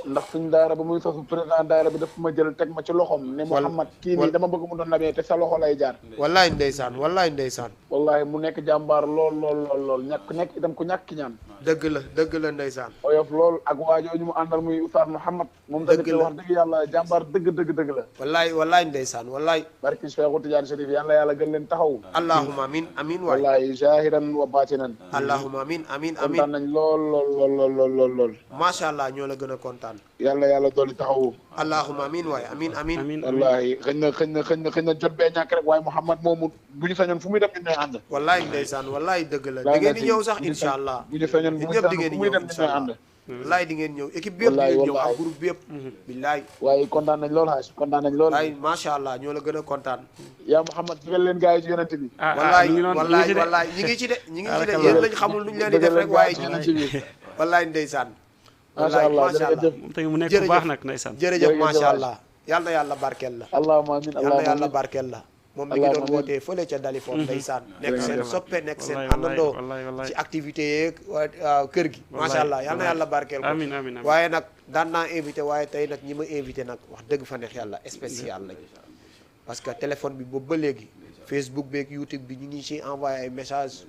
ndax suñu daara ba muy sosu président daara bi daf ma jël teg ma ci loxom ne Mouhamed kii nii dama bëgg mu doon labee te sa loxo lay jaar. wallaay ndeysaan wallahi mu nekk jàmbaar lool nekk itam ku ñàkk ñaan. dëgg la ndeysaan oyof lool ak waajooju mu àndal muy Oustaz Mouhamed moom tamit wax dëgg yàlla jàmbaar dëgg la wallaay ndeysaan wallaay barki Cheikh Tidiane Chérif yàlla gën leen taxaw allahumma amin waay wallahi zahiran wa batinan allahumma amin kontaan nañ lool macha allah ñoo la gën a kontaan yàlla dooli taxawu allahumma amin waay amin wallahi xëñ na jot bee ñàkk rek waaye Mouhamed moomu bu ñu sañoon fu muy dem ñu ñooy ànd wallaay ndeysaan wallaay dëgg la di ngeen di ñëw sax insha allah bu ñu sañoon ñëpp di ngeen di ñëw insha allah wallaay di ngeen ñëw équipe bi yëpp di ngeen ñëw ak groupe bi yëpp billaay waaye kontaan nañ lool xaaj kontaan nañ lool wallaay macha allah ñoo la gën a kontaan yaa Mouhamed digal leen gars yi ci yonent bi wallaay ñi ngi ci de yéen lañ xamul nuñ leen di def rek waaye ñi ngi ci wallaay ndeysaan macha allah moom tamit mu nekk bu baax nag ndeysaan jërëjëf macha allah yal na yàlla barkeel la allahumma amin yal na yàlla barkeel la moom mi ngi doon wootee fële ca Dalifor ndeysaan nekk seen soppe nekk seen àndandoo ci activité yeeg kër gi macha allah yal na yàlla barkeel ko amiin waaye nag daan naa invité waaye tey nag ñi ma invité nag wax dëgg fa neex yàlla spécial lañ parce que téléphone bi boobu ba léegi Facebook beeg YouTube bi ñu ngi ci envoyé ay message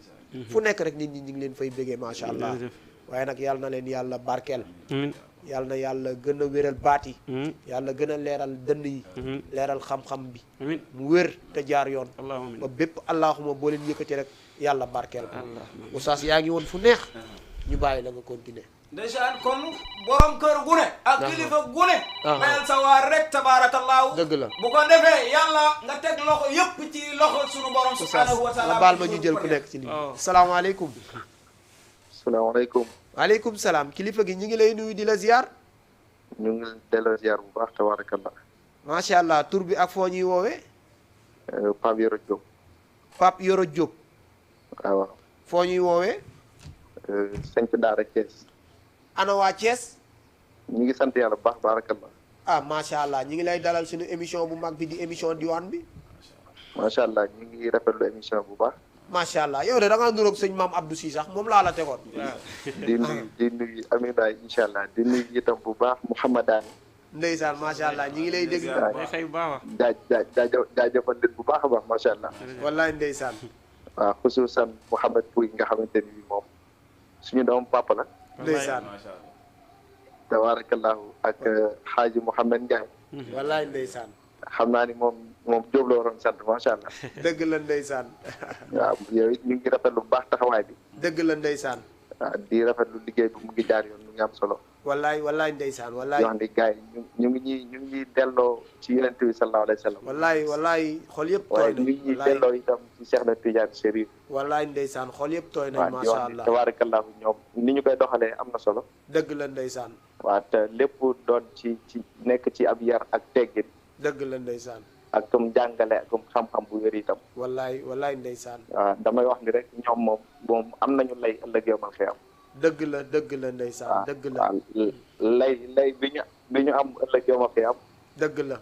fu nekk rek nit ñi ñu ngi leen fay béggee macha allah waaye nag yal na leen yàlla barkeel yàlla na yàlla gën a wéral baat yi yàlla gën a leeral dënn yi leeral xam-xam bi mu wér te jaar yoon ba bépp allahuma boo leen yëkkati rek yàlla barkeel ko oustaz yaa ngi woon fu neex ñu bàyyi la nga continuer ndeysaan kon borom kër gu ne ak kilifa gu ne bayal sa waar rek tabaarakallaahu dëgg la bu ko defee yàlla nga teg loxo yëpp ci loxo sunu borom subhanahu wa taala nga baal ma ñu jël ku nekk ci lii salaamaaleykum salaamaaleykum waaleykum salaam kilifa gi ñu ngi lay nuyu di la ziar ñu ngi delloo ziar bu baax tabarakallah macha allah tur bi ak foo ñuy woowee Pape Yoro Diop Pape Yoro Diop waaw foo ñuy woowee Sanc Daara Thiès ana waa Thiès ñu ngi sant yàlla bu baax barakallah macha allah ñu ngi lay dalal suñu émission bu mag bi di émission diwaan bi macha allah ñu ngi rafetlu émission bu baax macha allah yow de da ngaa nuroog sëñ maam Abdou Si sax moom laa la tegoon di nuyu Amina incha allah di nuyu itam bu baax Mouhamadane ndeysaan macha allah ñu ngi lay dégg jaajëfal leen bu baax a baax macha allah wallaay ndeysaan waaw xususan Mouhamed Pouy nga xamante ni moom suñu doom papa la ndeysaan tabarakallahu ak xaaji Mouhamed Ndiaye wallaay ndeysaan xam naa ni moom Jóob la waroon sant macha allah dëgg la ndeysaan waaw yow it ñu ngi rafetlu bu baax taxawaay bi dëgg la ndeysaan waaw di rafetlu liggéey bi mu ngi jaar yoon mu ngi am solo wallaay ndeysaan wallaay wax ni gars yi ñu ngi delloo ci yonent bi sallallahu alayhi wa sallam wallaay xol yëpp tooy nañ ñu ngi delloo itam ci Cheikh na Tidiane Chérif wallaay ndeysaan xol yëpp tooy nañ macha allah tabarakallahu ñoom ni ñu koy doxalee am na solo dëgg la ndeysaan waaw te lépp doon ci nekk ci ab yar ak teggin dëgg la ndeysaan ak comme jàngale ak comme xam-xam bu wér itam wallaay ndeysaan waaw damay wax ni rek ñoom moom am nañu lay ëllëg yowmal xiyam dëgg la ndeysaan dëgg la lay bi ñu am ëllëg yowmal xiyam dëgg la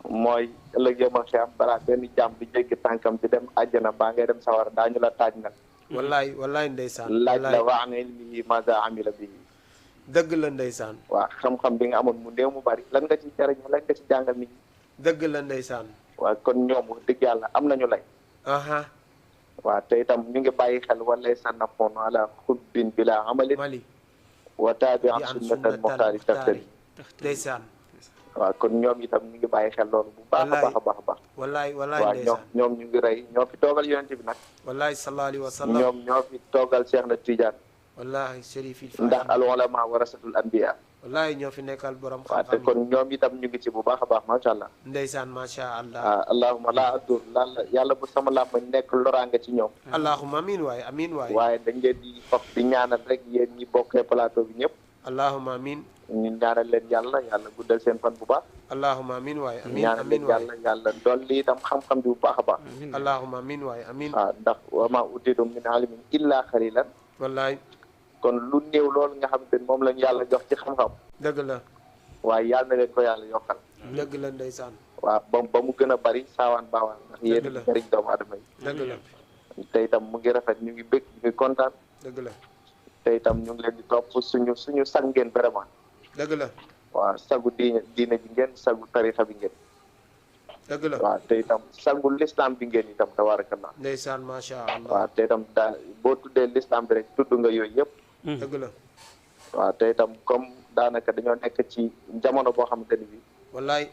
mooy ëllëg yowmal xiyam balaa benn jàmm bi jéggi tànkam di dem àjjana baa ngay dem sawar daañu la taaj nag wallaay ndeysaan laaj la wa an ilmihi maza amila bihi dëgg la ndeysaan waaw xam-xam bi nga amoon mu néew mu bari lan nga ci jariñ lan nga ci jàngal nit ñi dëgg la ndeysaan waaw kon ñoom wax dëgg yàlla am nañu lay waaw te itam ñu ngi bàyyi xel wala sa nafoon ala xubbin bila amalin wa taabi an bi an sunnatal muxtaari taftari ndeysaan waaw kon ñoom itam ñu ngi bàyyi xel loolu bu baax a baax a baax a baax wallaay waaw ndeysaan ñoom ñu ngi rey ñoo fi toogal yonent bi nag wallaay sallallahu alayhi wa sallam ñoom ñoo fi toogal Cheikh na Tidiane wallaay Chérif il ndax al ulama warasatul anbiya wallaay ñoo fi nekkal borom waaw te xam-xam kon ñoom itam ñu ngi ci bu baax a baax macha allah ndeysaan macha allah waaw allahuma laa addur lalla yàlla bu sama làmmañ nekk loraange ci ñoom allahumma amin waay amin waay waaye dañ leen di fof di ñaanal rek yéen ñi bokkee plateau bi ñëpp allahumma amin ñu ñaanal leen yàlla guddal seen fan bu baax allahumma amin waay amin ñaanal amin leen waay yàlla dolli itam xam-xam bi bu baax a baax allahumma amin waay amin waaw ndax wa ma utitum min alimin illa xalilan wallaay kon lu néew loolu nga xamante ni moom lañu yàlla jox ci xam-xam dëgg la waaye yàlla na leen ko yàlla yokkal dëgg la ndeysaan waaw ba mu gën a bari saawaan baawaan ndax yéen Dëgg la. jëriñ doomu aadama yi dëgg la te itam mu ngi rafet ñu ngi bëgg ñu ngi kontaan dëgg la te itam ñu ngi leen di topp suñu sag ngeen vraiment dëgg la waaw sagu diine bi ngeen sagu tarixa bi ngeen dëgg la waaw te itam sagu l'islam bi ngeen itam tabarakallah ndeysaan macha allah waaw te itam boo tuddee l'islam bi rek tudd nga yooyu yëpp dëgg la waaw te itam comme daanaka dañoo nekk ci jamono boo xamante ni bi wallaay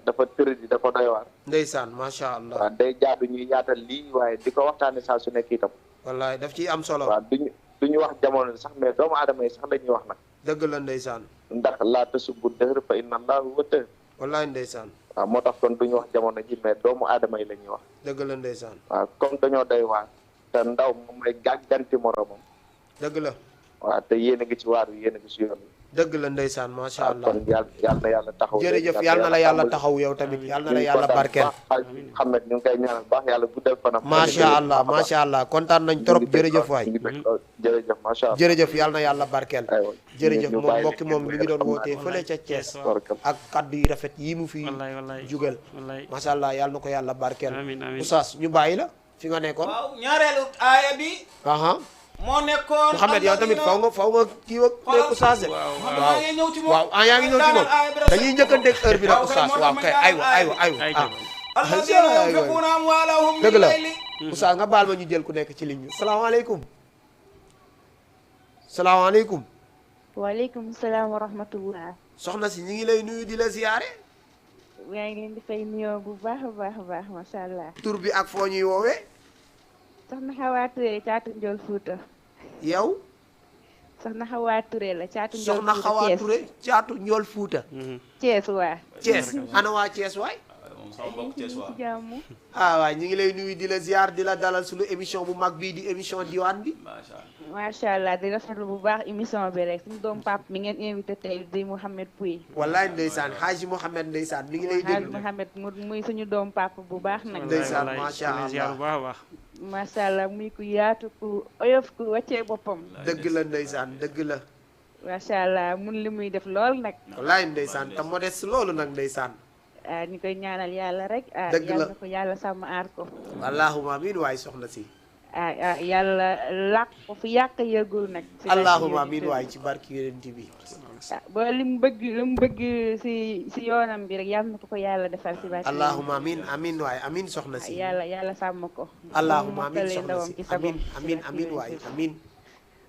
dafa tëradi dafa doy waar ndeysaan macha allah waaw day jaadu ñuy yaatal lii waaye di ko waxtaane saa su nekk itam wallaay daf ciy am solo waaw duñu wax jamono sax mais doomu aadama yi sax la ñuy wax nag dëgg la ndeysaan ndax laa tasubbu dëhr fa inna allaha huwa dëhr wallaay ndeysaan waaw moo tax kon duñu wax jamono ji mais doomu aadama yi la ñuy wax dëgg la ndeysaan waaw comme dañoo doy waar te ndaw moom mooy gàgganti moromam dëgg la waaw te yéen a ngi ci waar wi yéen a ngi ci yoon wi dëgg la ndeysaan macha allah kon yàlla na yàlla taxaw jërëjëf yàlla na la yàlla taxaw yow tamit yàlla na la yàlla barkeel Mouhamed ñu ngi koy ñaanal baax yàlla guddal fanam macha allah kontaan nañ trop jërëjëf waay jërëjëf macha allah jërëjëf yàlla na yàlla barkeel aywa jërëjëf ñu moom bàyyi mbokki moom mi ngi doon wootee fële ca Thiès ak kaddu yi rafet yi mu fi jugal macha allah yàlla na ko yàlla barkeel oustaz ñu bàyyi la fi nga nekkoon waaw ñaareelu aaya bi aha moo nekkoon Mouhamed yow tamit faw nga kii wa nekk oustaz de maa ngi ñëw ci moom waaw yaa ngi ñëw ci moom dañuy njëkkanteeg heure bi nag oustaz waaw kay aywa alladina yunfiquna amwalahum dëgg la bil-layli oustaz nga baal ma ñu jël ku nekk ci ligne bi salaamaaleykum salaamaaleykum waaleykum salaam wa rahmatullah. soxna si ñu ngi lay nuyu di la ziyaare yaa ngi leen di fay nuyoo bu baax a baax a baax macha allah. tur bi ak foo ñuy woowee soxna Xawa Touré caatu Njool Fuuta. yow soxna Xawa Touré la caatu Njool Fuuta soxna Xawa Touré caatu Njool Fuuta Thiès waa Thiès ana waa Thiès waay ci jàmm. waay ñu ngi lay nuyu di la ziar di la dalal suñu émission bu mag bii di émission diwaan bi macha allah di rafetlu bu baax émission bi rek suñu doom pap mi ngeen invité tey di Mouhamed Pouy. wallaay ndeysaan Xaaji Mouhamed ndeysaan mi ngi lay déglu Xaaji Mouhamed muy suñu doom pap bu baax nag. ndeysaan macha allah macha allah muy ku yaatu ku oyof ku wàccee boppam. dëgg la ndeysaan dëgg la. macha allah mun li muy def lool nag. wallaay ndeysaan te modeste loolu nag ndeysaan. ñu koy ñaanal yàlla rek. dëgg la yàlla na ko yàlla sàmm aar ko. allahumma amiin waay soxna si. yàlla làq ko fi yàq yëgul nag. allahumma amiin waay ci barki yonent bi. ba li mu bëgg si yoonam bi rek yàlla na ko yàlla defal si barki. allahumma amiin amiin waay amiin soxna si. yàlla sàmm ko. allahumma amiin soxna si amiin amiin waay amiin.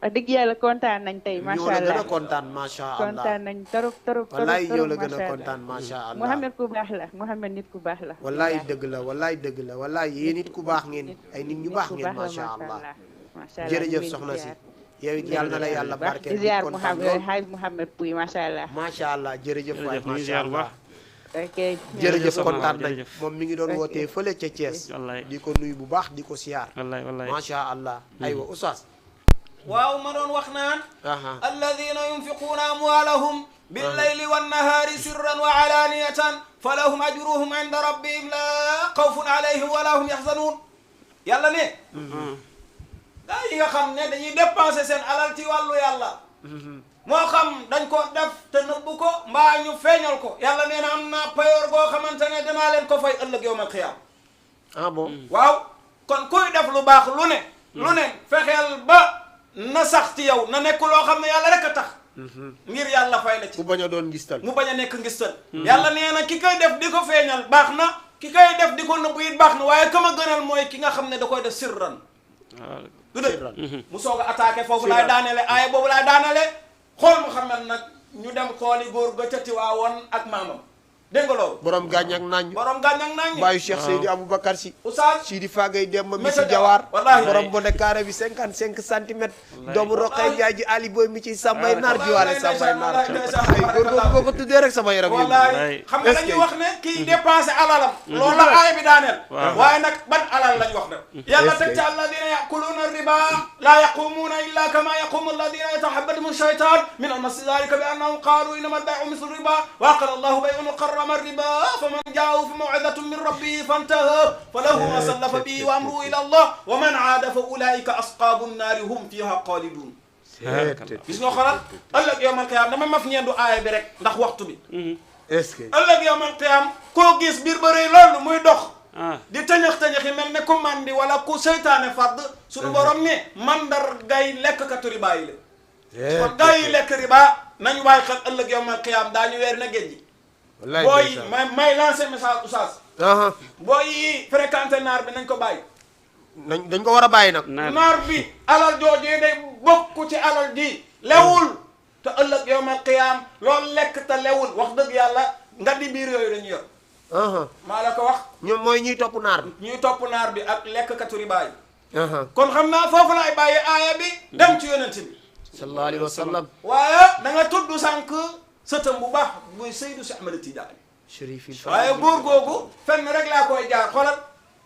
wax dëgg yàlla kontaan nañ tey macha allah ñoo la gën a kontaan macha allah kontaan nañ trop wallaay ñoo la gën a kontaan macha allah Mouhamed ku baax la Mouhamed nit ku baax la wallaay dëgg la wallaay dëgg la wallaay yéen nit ku baax ngeen ay nit ñu baax ngeen macha allah jërëjëf soxna si yow it yàlla na la yàlla barkeel di ziar Mouhamed Pouy macha allah macha allah jërëjëf waay macha allah ok jërëjëf kontaan nañ moom mi ngi doon wootee fële ca Thiès di ko nuyu bu baax di ko siyaar macha allah aywa oustaz waaw ma doon wax naan alladina yunfiquuna amwaalahum billayli wannahaari sirran wa alaaniyatan falahum ajruhum inda rabbihim la xawfun alayhim wala hum yaxzanuun yàlla ne gaa yi nga xam ne dañuy dépenser seen alal ci wàllu yàlla moo xam dañ ko def te nëbbu ko mbaa ñu feeñal ko yàlla nee na am naa payoor goo xamante ne danaa leen ko fay ëllëg yawmal qiyaama bon waaw kon kuy def lu baax lu ne fexeel ba na sax ci yow na nekk loo xam ne yàlla rek a tax ngir yàlla fay la ci mu bañ a doon ngistal mu bañ a nekk ngistal yàlla nee na ki koy def di ko feeñal baax na ki koy def di ko nëbbu it baax na waaye ka ma gënal mooy ki nga xam ne da koy def sirran du dëgg mu soog a attaqué foofu laay daanele aaya boobu laay daanele xool Muhammad nag ñu dem xooli góor ga ca Tiwaawoon ak maamam dégg nga loolu borom gaañ ak naañ borom gaañ ak naañ baayu Cheikh Seydi Aboubacar Si Oustaz Sidi Fagay Demba mi ci Jawaar borom bonde carré bi 55 centimètres doomu Roqay Njaay ji Ali Boy mi ci sambay naar jiwaale sambay naar ay góor googu boo ko tuddee rek sama yaram wallaay xam nga dañuy wax ne kii dépensé alalam loolu la aaya bi daaneel waaye nag ban alal lañ wax ne yàlla teg ci alladina yaquluna riba la yaqumuna illa kama yaqumu alladina yatahabatuhum shaytan min almasi dalika bi annahum qalu innama albay'u mislu riba wa qala allahu bay'un muqarram الربا فمن جاءه في موعظة من ربه فانتهى فله ما سلف به وأمره إلى الله ومن عاد فأولئك أصحاب النار هم فيها خالدون gis nga xoolal ëllëg yawmal qiyaam dama maf ñeendu aaya bi rek ndax waxtu bi est-ce que ëllëg yawmal qiyaam koo gis biir ba rëy loolu muy dox di tëñëx-tëñëxi mel ne ku mandi wala ku seytaane fàdd suñu borom ne mandar gay lekkkatu riba yi la kon gay yi lekk riba nañu bàyyi xel ëllëg yawmal qiyaam daañu weer na géej gi booy may lancé message Oustaz booy yi fréquenté naar bi nañ ko bàyyi dañ ko war a bàyyi nag naar bi alal joojee day bokk ci alal ji lewul te ëllëg yawmal qiyaam loolu lekk te lewul wax dëgg yàlla nga di biir yooyu dañu yor maa la ko wax ñoom mooy ñuy topp naar bi ñuy topp naar bi ak lekkkatu riba yi kon xam naa foofu laay bàyyi aaya bi dem ci yonent bi sallallahu alayhi wa sallam waaye da nga tudd sànq sëtam bu baax muy Seydou Cheikh Ahmed Tidiane Chérif waaye góor googu fenn rek laa koy jaar xoolal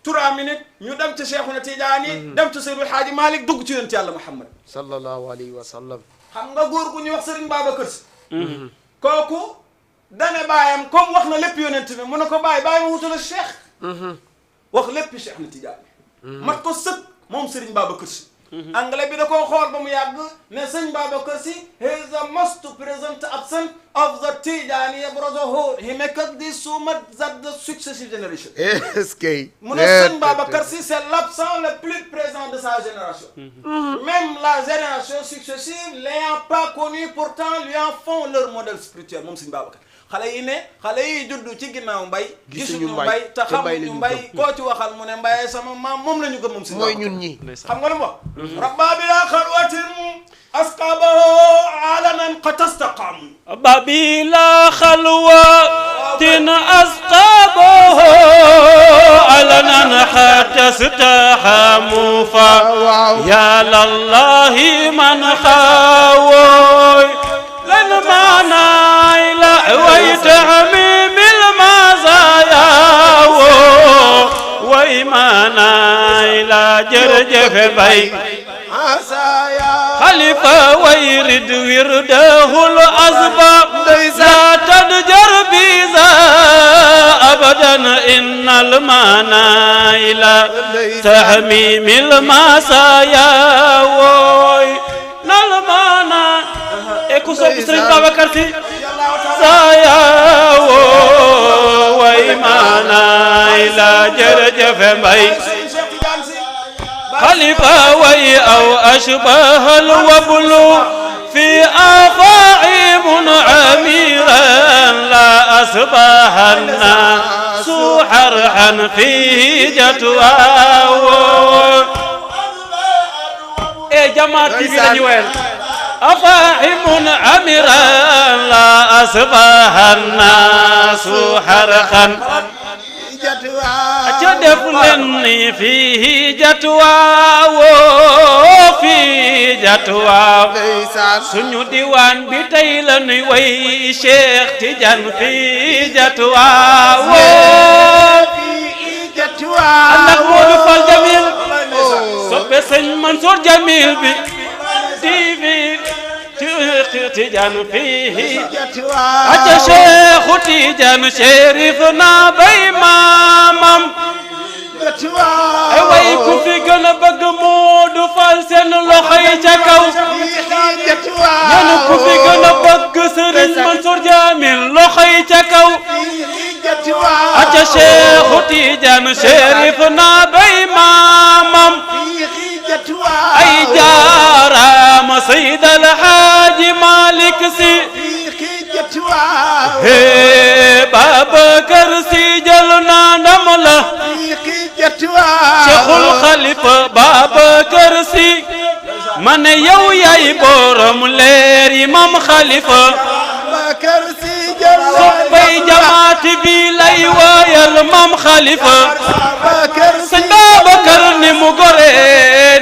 3 minutes ñu dem ci Cheikhuna Tidiane dem ci Seydou Hadji Malick dugg ci yonent yàlla Muhammad sallallahu alayhi wa sallam xam nga góor gu ñuy wax Serigne Babacar Sy kooku dane baayam comme wax na lépp yonent bi mu ne ko bàyyi ma wutala Cheikh wax lépp Cheikh Ahmed Tidiane mat ko sëkk moom Serigne Babacar Sy anglais bi da koo xool ba mu yàgg ne sëñ Babacar Sy he is the most present absent of the Tijaniya brotherhood he make this so much that the successive generation est-ce que mu ne sëñ Babacar Sy c'est l'absent le plus présent de sa génération même la génération successive l'ayant pas connu pourtant lui en font leur modèle spirituel moom sëñ Babacar xale yi ne xale yi juddu ci ginnaaw mbay gisuñu mbay te xamuñu mbay koo ci waxal mu ne mbayee sama maam moom la ñu gëm moom si mooy ñun ñi xam nga lu mu wax rabba bila xalwatin asqabahu alanan qad istaqamu rabba bila xalwatin asqabahu alanan qad istaqamu fa ya lallahi man xawoy lan maanaay la ويتحميم المزايا وإيمانا إلى جرجف بي خليفة ويرد ورده الأسباب لا تدجر بيزا أبدا إن المانا إلى تحميم المزايا نلمانا إكو صوب سرين بابكر سي سايا وإيمانا إلى جرجف مي خليفة وي أو أشبه الوبل في أفاعي منعميرا لا أصبح الناس حرحا فيه جتوى إيه جماعتي في الجوال أفاهم عمرا لا أصبح الناس حرخا أجدف لني فيه جتوى وفي جتوى سنو ديوان بتيلن وي شيخ تجان في جتوى وفي جتوى عندك مولف الجميل صب سن منصور جميل بي تيفي تيجان فيه أجا شيخ تيجان شريفنا بإمامم أيوة يكون في قلبك مود فالسن لخي جكو ينكو في قلبك سرين منصور جميل لخي جكو أجا شيخ تيجان شريفنا بإمامم أي جارام سيد الحاج مالك سي بابكر سي جلنا نمله شيخ amul xalifa Babacar Si ma ne yow yaay borom leer yi mam xalifa Babacar Si jël soppay jamaati bi lay waayal mam xalifa Babacar Si sëñ Babacar ni mu gore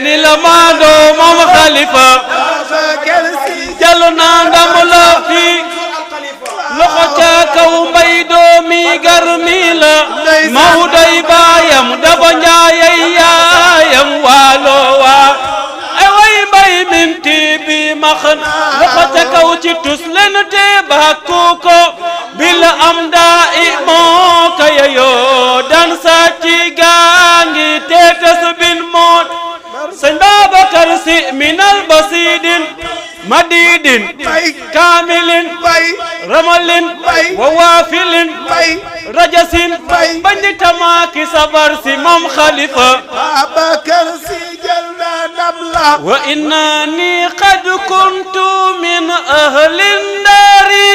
ni la maandoo mam xalifa Babacar Si jël naa ndam la fi loxo ca kaw mbay doomi garmi la Mawdoy baayam dafa njaayay yaayam waalo waa ay way mbay minti bi maxan loxo ca kaw ci tus len te bàkku ko bil am daa i moo ka yeyoo dan sa ci gaangi te tas bin moot sëñ Babacar Si minal basidin madidin kaamilin ramalin wa waafilin rajasin bañi tamaaki sabar si mam xalifa Babacar Si jël na ndam la wa innani qad kuntu min ahlin daari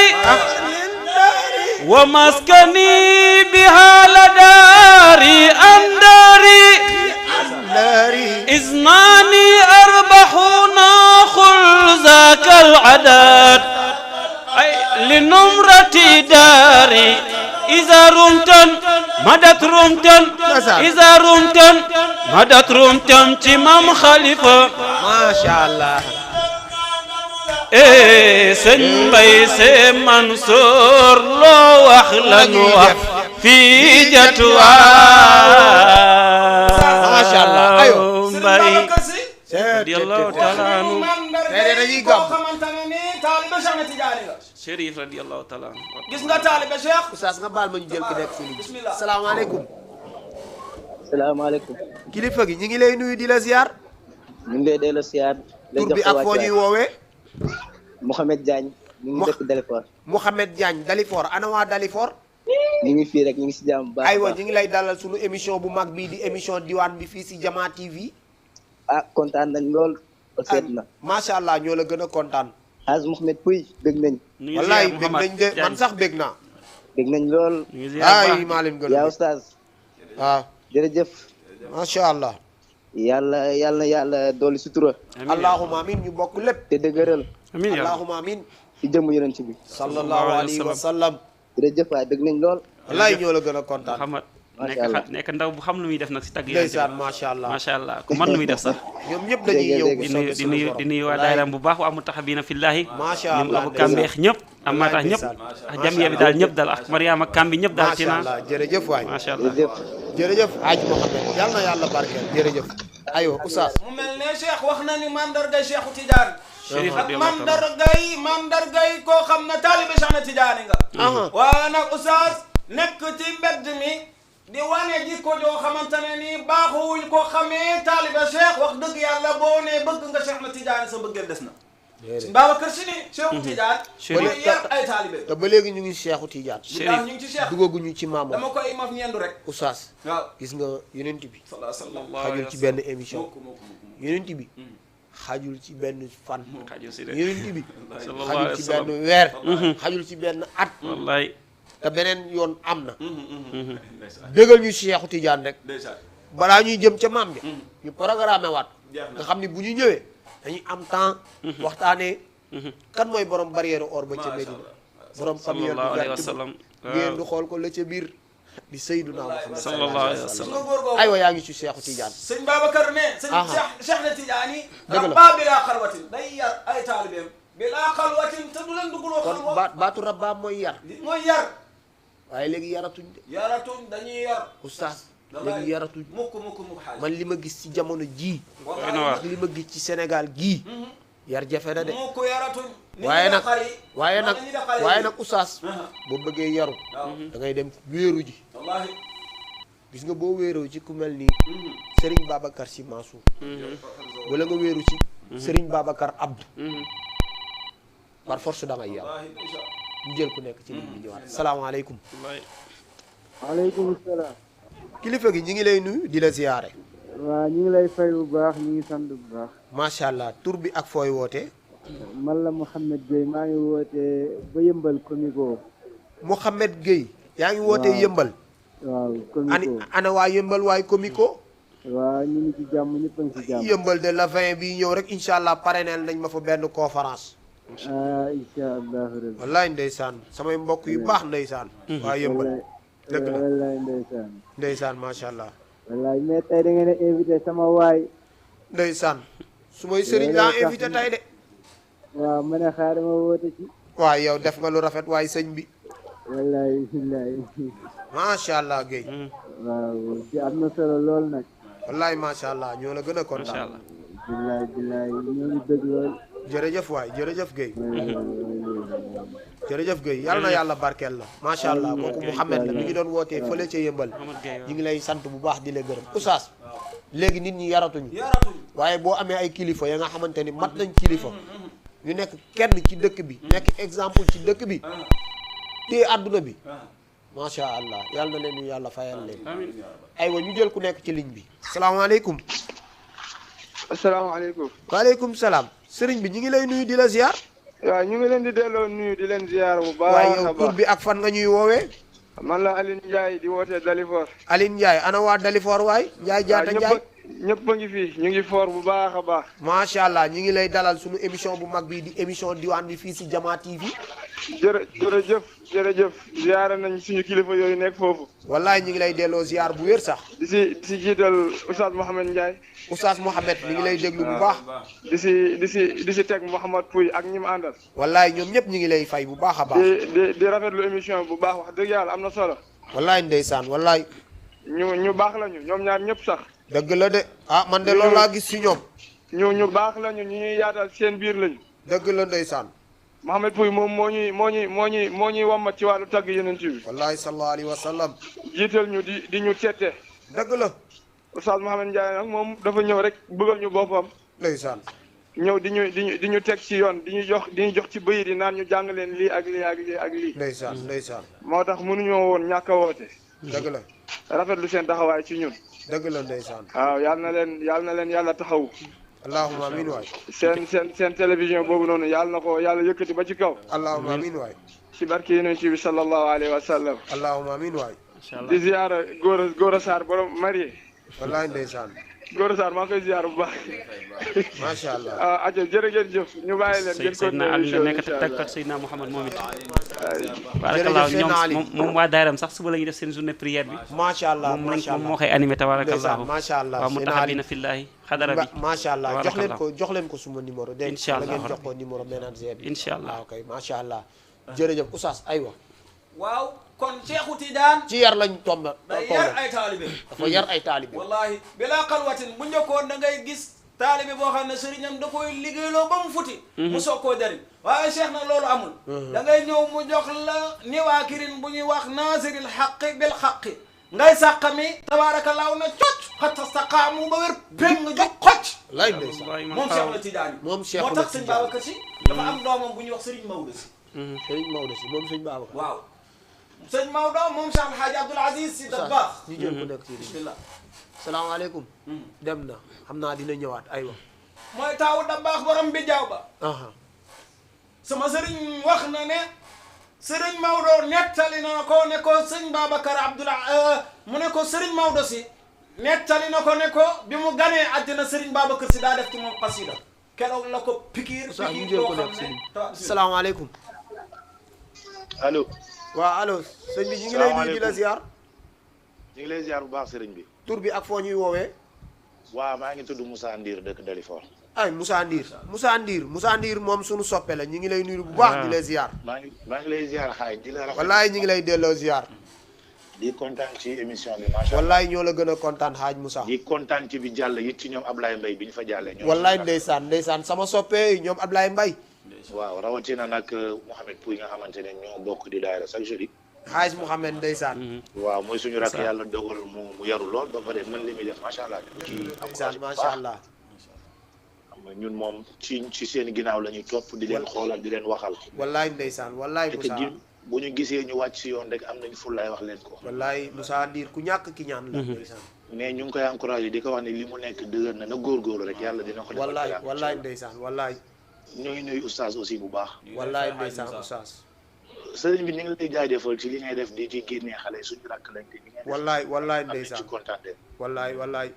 wa maskani biha la daari andari iznani arbahuna khul zakal adad ay linumrati dari iza rumtan madat rumtan iza rumtan madat rumtan ci mam xalifa masha Allah sëñ Mbay Se Mansour loo wax lañu wax fii jatuwa masha Allah ayo Mbay radiyallahu ta'ala anhu dañuy gam Chérif radiyallahu ta'ala anhu gis nga taalibe Cheikh oustaz nga baal ma ñu jël ki nekk fii bismillah asalaamaaleykum salaamaaleykum kilifa gi ñu ngi lay nuyu di la ziar ñu ngi lay delloo ziar tur bi ak foo ñuy woowee Mouhamed Diagne ñu ngi dëkk Dalifort Mouhamed Diagne Dalifort ana waa Dalifort ñu ngi fii rek ñu ngi si jàmm baax aywa ñu ngi lay dalal sunu émission bu mag bii di émission diwaan bi fii si Jama TV ah kontaan nañ lool seet na macha allah ñoo la gën a kontaan Hadj Mouhamed Pouy bëgg nañ wallaay bëgg nañ de man sax bëgg naa bëgg nañ lool ay maa leen gën a yaa oustaz waaw jërëjëf macha allah yàlla dooli sutura allahumma amin ñu bokk lépp te dëgëral amiin allahumma amin ci jëmm yonent bi sallallahu alayhi wa sallam jërëjëf waay bëgg nañ lool wallaay ñoo la gën a kontaan Muhammad nekk ndaw bu xam lu muy def nag si tagg ndeysaan macha allah macha allah ku man lu muy def sax ñoom ñëpp dañuy ñëw di nuyu waa daayira bu baax wa amu taxabina fillahi macha allah ñoom abu kambeex ñëpp am tax ñëpp ak jamiya bi daal ñëpp daal ak Mariama Kambi ñëpp daal ci na jërëjëf waay macha allah jërëjëf Hadj Mouhamed yal na yàlla barkeel jërëjëf aywa oustaz mu mel ne Cheikh wax na ni mandargay Cheikhu Tidiane ak mandargay koo xam ne taalibe Cheikh na Tidiane nga waaye nag oustaz nekk ci mbedd mi di wane jikko joo xamante ne nii baaxuwuñ ko xamee taalibe Cheikh wax dëgg yàlla boo nee bëgg nga Cheikh na Tidiane sa bëggeel des na Sëñ Babacar Si ni Cheikhu Tidiane mooy yar ay taalibe te ba léegi ñu ngi Cheikhu Tidiane ñu ngi ci Cheikh dugaguñu ci maamoom dama koy maf ñendu rek oustaz waaw gis nga yonent bi xajul ci benn émission yonent bi xajul ci benn fan yonent bi xajul ci benn weer xajul ci benn at wallaay te beneen yoon am na bégal ñu Cheikhu Tidiane rek balaa ñuy jëm ca maam bi ñu programmé waat nga xam ni bu ñu ñëwee dañuy am temps waxtaanee kan mooy borom barrière or ba ca Medina borom famille du vert ngeen du xool ko la ca biir di Seydina Muhammad sallallahu alayhi wa sallam aywa yaa ngi ci Cheikhu Tidiane sëñ Babacar ne sëñ Cheikh na Tidiane yi dëgg la rabba bilaa xalwatin day yar ay taalibeem bilaa xalwatin te du leen dugguloo kon baatu rabba mooy yar mooy yar waaye léegi yaratuñ de yaratuñ dañuy yar oustaz léegi yaratuñ mukk xaalis man li ma gis ci jamono jii ak li ma gis ci Sénégal gii yar jafe na de mukk yaratuñ waaye nag oustaz boo bëggee yaru da ngay dem wéeru ji gis nga boo wéeroo ci ku mel ni Serigne Babacar Sy Mansour wala nga wéeru ci Serigne Babacar Abdou par force da ngay yaru ñu jël ku nekk ci ligne bi ñëwaat salaamaaleykum waaleykum salaam kilifa gi ñi ngi lay nuyu di la ziyaare waaw ñu ngi lay fay bu baax ñu ngi sant bu baax macha allah tur bi ak fooy woote man la Mouhamed Gueye maa ngi woote ba yëmbal Comico Mouhamed Gueye yaa ngi woote yëmbal waaw Comico ana waa yëmbal waay Comico waaw ñu ngi ci jàmm ñëpp a ngi ci jàmm. yëmbal de la 20 bi ñëw rek incha allah parrainel nañ ma fa benn conférence. incha allah. wallaay ndeysaan samay mbokk yu baax ndeysaan. waa yëmbal dëgg la wallaay ndeysaan. ndeysaan macha allah. wallaay mais tey da ngeen a invité sama waay. ndeysaan su may sëriñ laa invité tey de. waaw ma ne xaaral ma woote ci. waaw yow def nga lu rafet waaye sëñ bi. wallaay wallaay. macha allah Guèye. waaw ci am na solo lool nag. wallaay macha allah ñoo la gën a kontaan. billaay billaay ñoo ngi dëgg lool. jërëjëf waay jërëjëf Guèye. jërëjëf Guèye yal na yàlla barkeel la. macha allah kooku Mouhamed la mi ngi doon wootee fële ca yëmbal. ñu ngi lay sant bu baax di la gërëm Oustaz. léegi nit ñi yaratuñu. waaye boo amee ay kilifa ya nga xamante ni mat nañ kilifa. ñu nekk kenn ci dëkk bi. nekk exemple ci dëkk bi. téye àdduna bi. macha allah yal na leen ñu yàlla fayal leen. aywa ñu jël ku nekk ci ligne bi. salaamaaleykum. asalaamaaleykum. waaleykum salaam. sëriñ bi ñu ngi lay nuyu di la ziar. waaw ñu ngi leen di delloo nuyu di leen ziar bu baax. waaye yow tur bi ak fan nga ñuy woowee. man la Aline Ndiaye di wootee Dalifor. Aline Ndiaye ana waa Dalifor waay. Ndiaye jaata Ndiaye ñëpp a ngi fii ñu ngi foor bu baax a baax. macha allah ñu ngi lay dalal suñu émission bu mag bi di émission diwaan bi fii si Jama TV. jërëjëf ziar nañ suñu kilifa yooyu nekk foofu. wallaay ñu ngi lay delloo ziar bu wér sax. di si jiital Oustaz Mouhamed Ndiaye. Oustaz Mouhamed ñu ngi lay déglu bu baax. di si teg Mouhamad Pouy ak ñi mu àndal. wallaay ñoom ñëpp ñu ngi lay fay bu baax a baax. di rafetlu émission bu baax wax dëgg yàlla am na solo. wallaay ndeysaan wallaay. ñu baax lañu ñoom ñaar ñëpp sax. dëgg la de ah man de loolu laa gis si ñoom. ñu baax lañu ñu ñuy yaatal seen biir lañu. dëgg la ndeysaan. Mouhamed Pouy moom moo ñuy wammat ci wàllu tagg yonent bi. wallahi sallallahu alayhi wa sallam. jiital ñu di ñu tette. dëgg la. Oustaz Mouhamed Ndiaye nag moom dafa ñëw rek bëggal ñu boppam. ndeysaan. ñëw di ñu teg ci yoon di ñu jox ci bëy di naan ñu jàng leen lii ak lii ak lii ak lii. ndeysaan ndeysaan. moo tax mënuñoo woon ñàkk a woote. dëgg la. rafetlu seen taxawaay ci ñun. dëgg la ndeysaan. waaw yal na leen yàlla taxawu. allahumma amiin waay. seen télévision boobu noonu yàlla na ko yàlla yëkkati ba ci kaw. allahumma amiin waay. ci barke yonent bi sallallahu alayhi wa sallam. allahumma amiin waay. di ziara Gora Sarr borom marié. wallaay ndeysaan. Gora Sarr maa ngi koy ziar bu baax. macha allah. aja jërëjëf ñu bàyyi leen. ngeen Seydina Ali la nekk tak Seydina Mouhamed moom it. barakallahu ñoom moom waa daaram sax suba la ñuy def seen journée prière bi. macha allah macha allah moom moo koy animé tabarakallahu. macha allah waaw mutahabina fillahi xadara bi. macha allah jox leen ko suma numéro. incha allah ngeen jox ko numéro ménager bi. incha allah waaw kay macha allah. jërëjëf Oustaz aywa. waaw kon Cheikhou Tidiane. ci yar lañ tombe. day yar ay taalibe. dafa yar ay taalibe. wallahi bilaa xalwatin bu njëkkoon da ngay gis taalibe boo xam ne sëriñam da koy liggéeyloo ba mu futi. mu soog koo jëriñ waaye Cheikh na loolu amul. da ngay ñëw mu jox la niwaakirin bu ñuy wax naasiril xaqi bil xaqi. ngay sàqami tabaarakallaahu na cocc xatta staqaamu ba wér péng jóg xocc. lay ndeysaan moom Cheikh la Tidiane. moom Cheikh moo tax sëñ Babacar Si dafa am doomam bu ñuy wax Serigne Maodo Si. Serigne Maodo Si moom sëñ Babacar. waaw sëñ Maodo moom Cheikh El Hadj Abdoul Aziz Si Dabakh. ñu jël ko nekk ci bismillah. salaamaaleykum. dem na xam naa dina ñëwaat aywa. mooy taawu Dabakh borom bi jaaw ba. sama sëriñ wax na ne sëriñ Maodo nettali na ko ne ko sëñ Babacar Abdoulaye mu ne ko sëriñ Maodo Si nettali na ko ne ko bi mu ganee àddina sëriñ Babacar Si daa def ci moom xasida keroog la ko pikiir pikiir boo xam ne salaamaaleykum. allo. waaw allo sëñ bi ñu ngi lay nuyu di la ziar. ñu ngi lay ziar bu baax sëriñ bi. tur bi ak foo ñuy woowee. waaw maa ngi tudd Moussa Ndir dëkk Dalifor. ay Moussa Ndir moom suñu soppe la ñu ngi lay nuyu bu baax di la ziar. maa ngi lay ziar xaay di la rafetlu. wallaay ñu ngi lay delloo ziar. di kontaan ci émission bi macha allah. wallaay ñoo la gën a kontaan xaaj Moussa. di kontaan ci bi jàll it ci ñoom Ablaye Mbaye bi ñu fa jàllee. wallaay ndeysaan sama soppe ñoom Ablaye Mbaye. waaw rawatina nag Mouhamed Pouy nga xamante ne ñoo bokk di daayira chaque jeudi. xaaj Mouhamed ndeysaan. waaw mooy suñu rakk yàlla dogal mu yaru lool ba pare mën li muy def macha allah. ndeysaan macha allah. ñun moom ci seen ginnaaw la ñuy topp di leen xoolal di leen waxal. wallaay ndeysaan wallaay Moussa bu ñu gisee ñu wàcc si yoon rek am nañ fullaay wax leen ko. wallaay Moussa Ndir ku ñàkk ki ñaan la. ndeysaan mais ñu ngi koy encouragé di ko wax ne li mu nekk dëgër na góorgóorlu rek yàlla dina ko. wallaay ndeysaan wallaay. ñoo ngi nuyu oustaz aussi bu baax. wallaay ndeysaan oustaz. sëriñ bi ñu ngi lay jaajëfal ci li ngay def di ci génnee xale yi suñu rakk lañ te li ngay def wallaay am nañ ci ndeysaan kontaan wallaay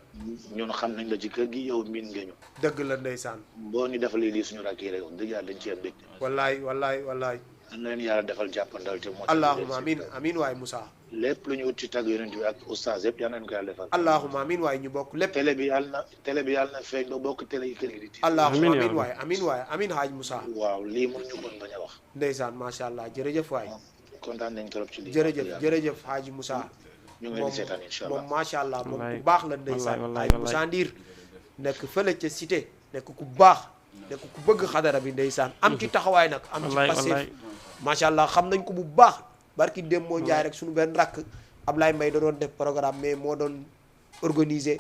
ñun xam nañ la ci kër gi yow miin nga ñu dëgg la ndeysaan boo ñu defalee lii suñu rakk yi rek wax dëgg yàlla dañ ci am mbégte wallaay am na leen yàlla defal jàppandal te moo allahumma amin waay Moussa lépp lu ñu ut ci tagg yonent bi ak oustaz yëpp yal nañu ko yàlla defal allahumma amin waay ñu bokk lépp télé bi yàlla na feeñ ba bokk télé yi kër gi di allahumma amin waay amin haaj Moussa waaw lii mën ñu kon bañ a wax ndeysaan macha allah jërëjëf waay kontaan nañ trop ci lii jërëjëf haaj Moussa ñu ngi leen di seetaan incha allah moom macha allah moom ku baax la ndeysaan haaj Moussa Ndir nekk fële ca cité nekk ku baax nekk ku bëgg xadara bi ndeysaan am ci taxawaay nag am ci passif macha allah xam nañ ko bu baax barki dem moo njaay rek suñu benn rakk Ablaye Mbaye da doon def programme mais moo doon organiser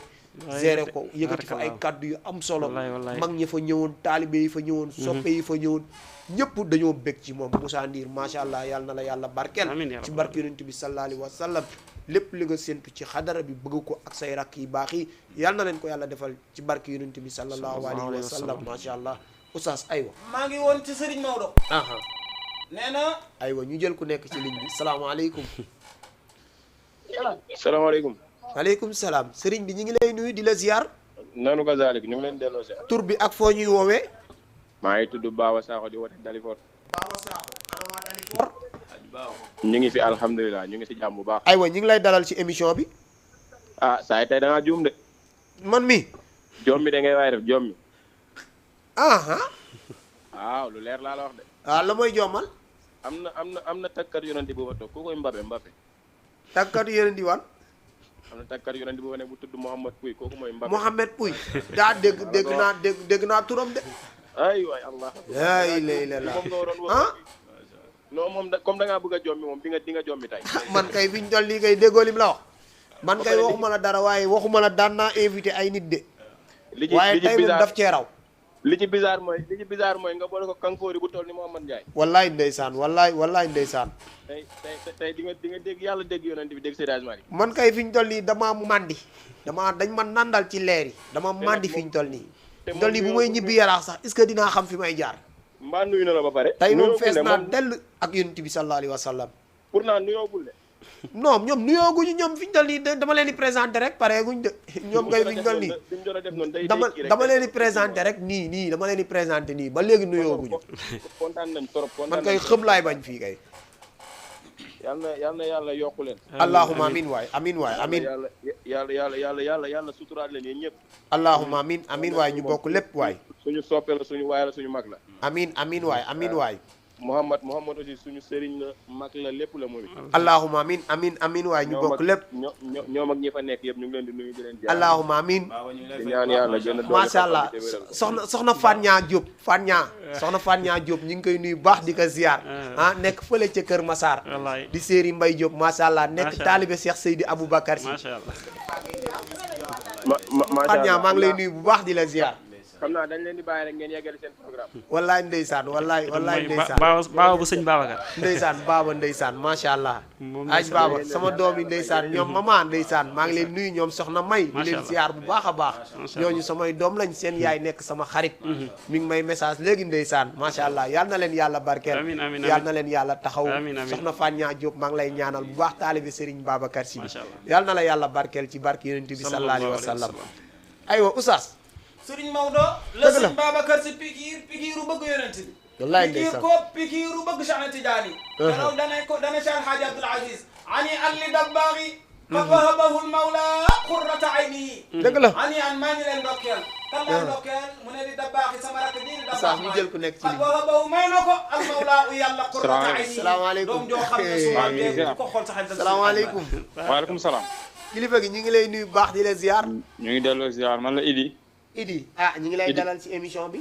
gérer ko yëkkati fa ay kaddu yu am solo mag ñi fa ñëwoon taalibe yi fa ñëwoon soppe yi fa ñëwoon ñëpp dañoo bég ci moom Moussa Ndir macha allah yàlla na la yàlla barkeel ci barki yonent bi sallallahu alayhi wa sallam lépp li nga séntu ci xadara bi bëgg ko ak say rakk yi baax yi yàlla na leen ko yàlla defal ci barki yonent bi sallallahu alayhi wa sallam macha allah oustaz aywa maa ngi woon ci Serigne Maodo nee na aywa ñu jël ku nekk ci ligne bi salaamaaleykum salaamaaleykum waaleykum salaam sëriñ bi ñu ngi lay nuyu di la ziar nanu ko zalik ñu ngi leen delloo si tur bi ak foo ñuy woowee maa ngi tudd Baba Sakho di wote Dalifort Baba Sakho ana waa Dalifort ñu ngi fi alhamdulilah ñu ngi si jàmm bu baax aywa ñu ngi lay dalal ci émission bi saa tey da ngaa juum de man mi joom mi da ngay waay def joom mi waaw lu leer laa la wax de la mooy jommal am na takkat yonenti bu fa toog ku koy Mbappé takkat yonenti wan am na takkat yonenti bu fa ne bu tudd Mouhamed Pouy kooku mooy Mbappé Mouhamed Pouy daa dégg naa turam de ay waay allah ay la moom nga waroon wax non moom comme da ngaa bëgg a jommi moom di nga jommi tey man kay fi ñu toll nii kay déggoo lim la wax man kay waxuma la dara waaye waxuma la daan naa invité ay nit de waaye tey moom daf cee raw li ci bizarre mooy nga boole ko kankoori bu toll ni Mouhamad Ndiaye wallaay ndeysaan wallaay ndeysaan tey di nga dégg yàlla dégg yonent bi dégg Seydi Malick man kay fi ñu toll nii damaa mandi dañ ma nandal ci leer yi dama mandi fi ñu toll nii bu may ñibbi yaraax sax est-ce que dinaa xam fi may jaar mbaa nuyu na la ba pare tey moom fees naa dell ak yonent bi sallallahu alayhi wa sallam pour naa nuyoogul de non ñoom nuyooguñu ñoom fi ñu toll nii dama leen di présenté rek pareeguñ de ñoom kay fi ñu toll nii dama leen di présenté rek nii dama leen di présenté nii ba léegi nuyooguñu kontaan nañ trop man kay xëm laay bañ fii kay yàlla na yàlla yokku leen allahumma amin waay amin yàlla suturaat leen yéen ñëpp allahumma amin waay ñu bokk lépp waay suñu soppe la suñu waay la suñu mag la amin waay Mouhamad aussi suñu sëriñ la mag la lépp la moom it allahumma amin waay ñu bokk lépp ñoom ak ñi fa nekk yëpp ñu ngi leen di nuyu di leen allahumma amin di ñaan yàlla gën a macha allah soxna Fania Diop soxna Fania Diop ñu ngi koy nuyu baax di ko ziar nekk fële ca Kër Massar di séeri Mbay Diop macha allah nekk taalibe Cheikh Seydi Aboubacar Si Fania maa ngi lay nuyu bu baax di la ziar xam naa dañ leen di bàyyi rek ngeen yeggali seen programme wallaay ndeysaan baaba bu sëñ Babacar ndeysaan macha allah aj baaba sama doom yi ndeysaan ñoom mama ndeysaan maa ngi leen nuyu ñoom soxna May di leen ziar bu baax a baax ñooñu samay doom lañ seen yaay nekk sama xarit mi ngi may message léegi ndeysaan macha allah yal na leen yàlla barkeel yal na leen yàlla taxaw soxna Fania Diop maa ngi lay ñaanal bu baax taalibe Serigne Babacar Si yal na la yàlla barkeel ci barke yonent bi sallallahu alayhi wa sallam aywa oustaz Sëriñ Maodo la sëñ Babacar Si pikiiru bëgg yonent bi wallaay pikiir ko pikiiru bëgg Cheikh Tidiane daraw dana Cheikh Hadji Abdoul Aziz ani alli dabbaaxi fa fahabahu lmawla qurrata aynihi dëgg la ani an maa ngi leen ndokkeel kan laa ndokkeel mu ne di dabbaaxi sama rakk ji di dabbaax ñu jël ku nekk ci fa fahabahu may na ko almawla u yàlla qurrata aynihi salaamaaleykum doom joo xam ne suma ko xool sax salaamaaleykum waaleykum salaam kilifa gi ñu ngi lay nuyu baax di la ziar ñu ngi delloo ziar man la Idi ñu ngi lay dalal ci émission bi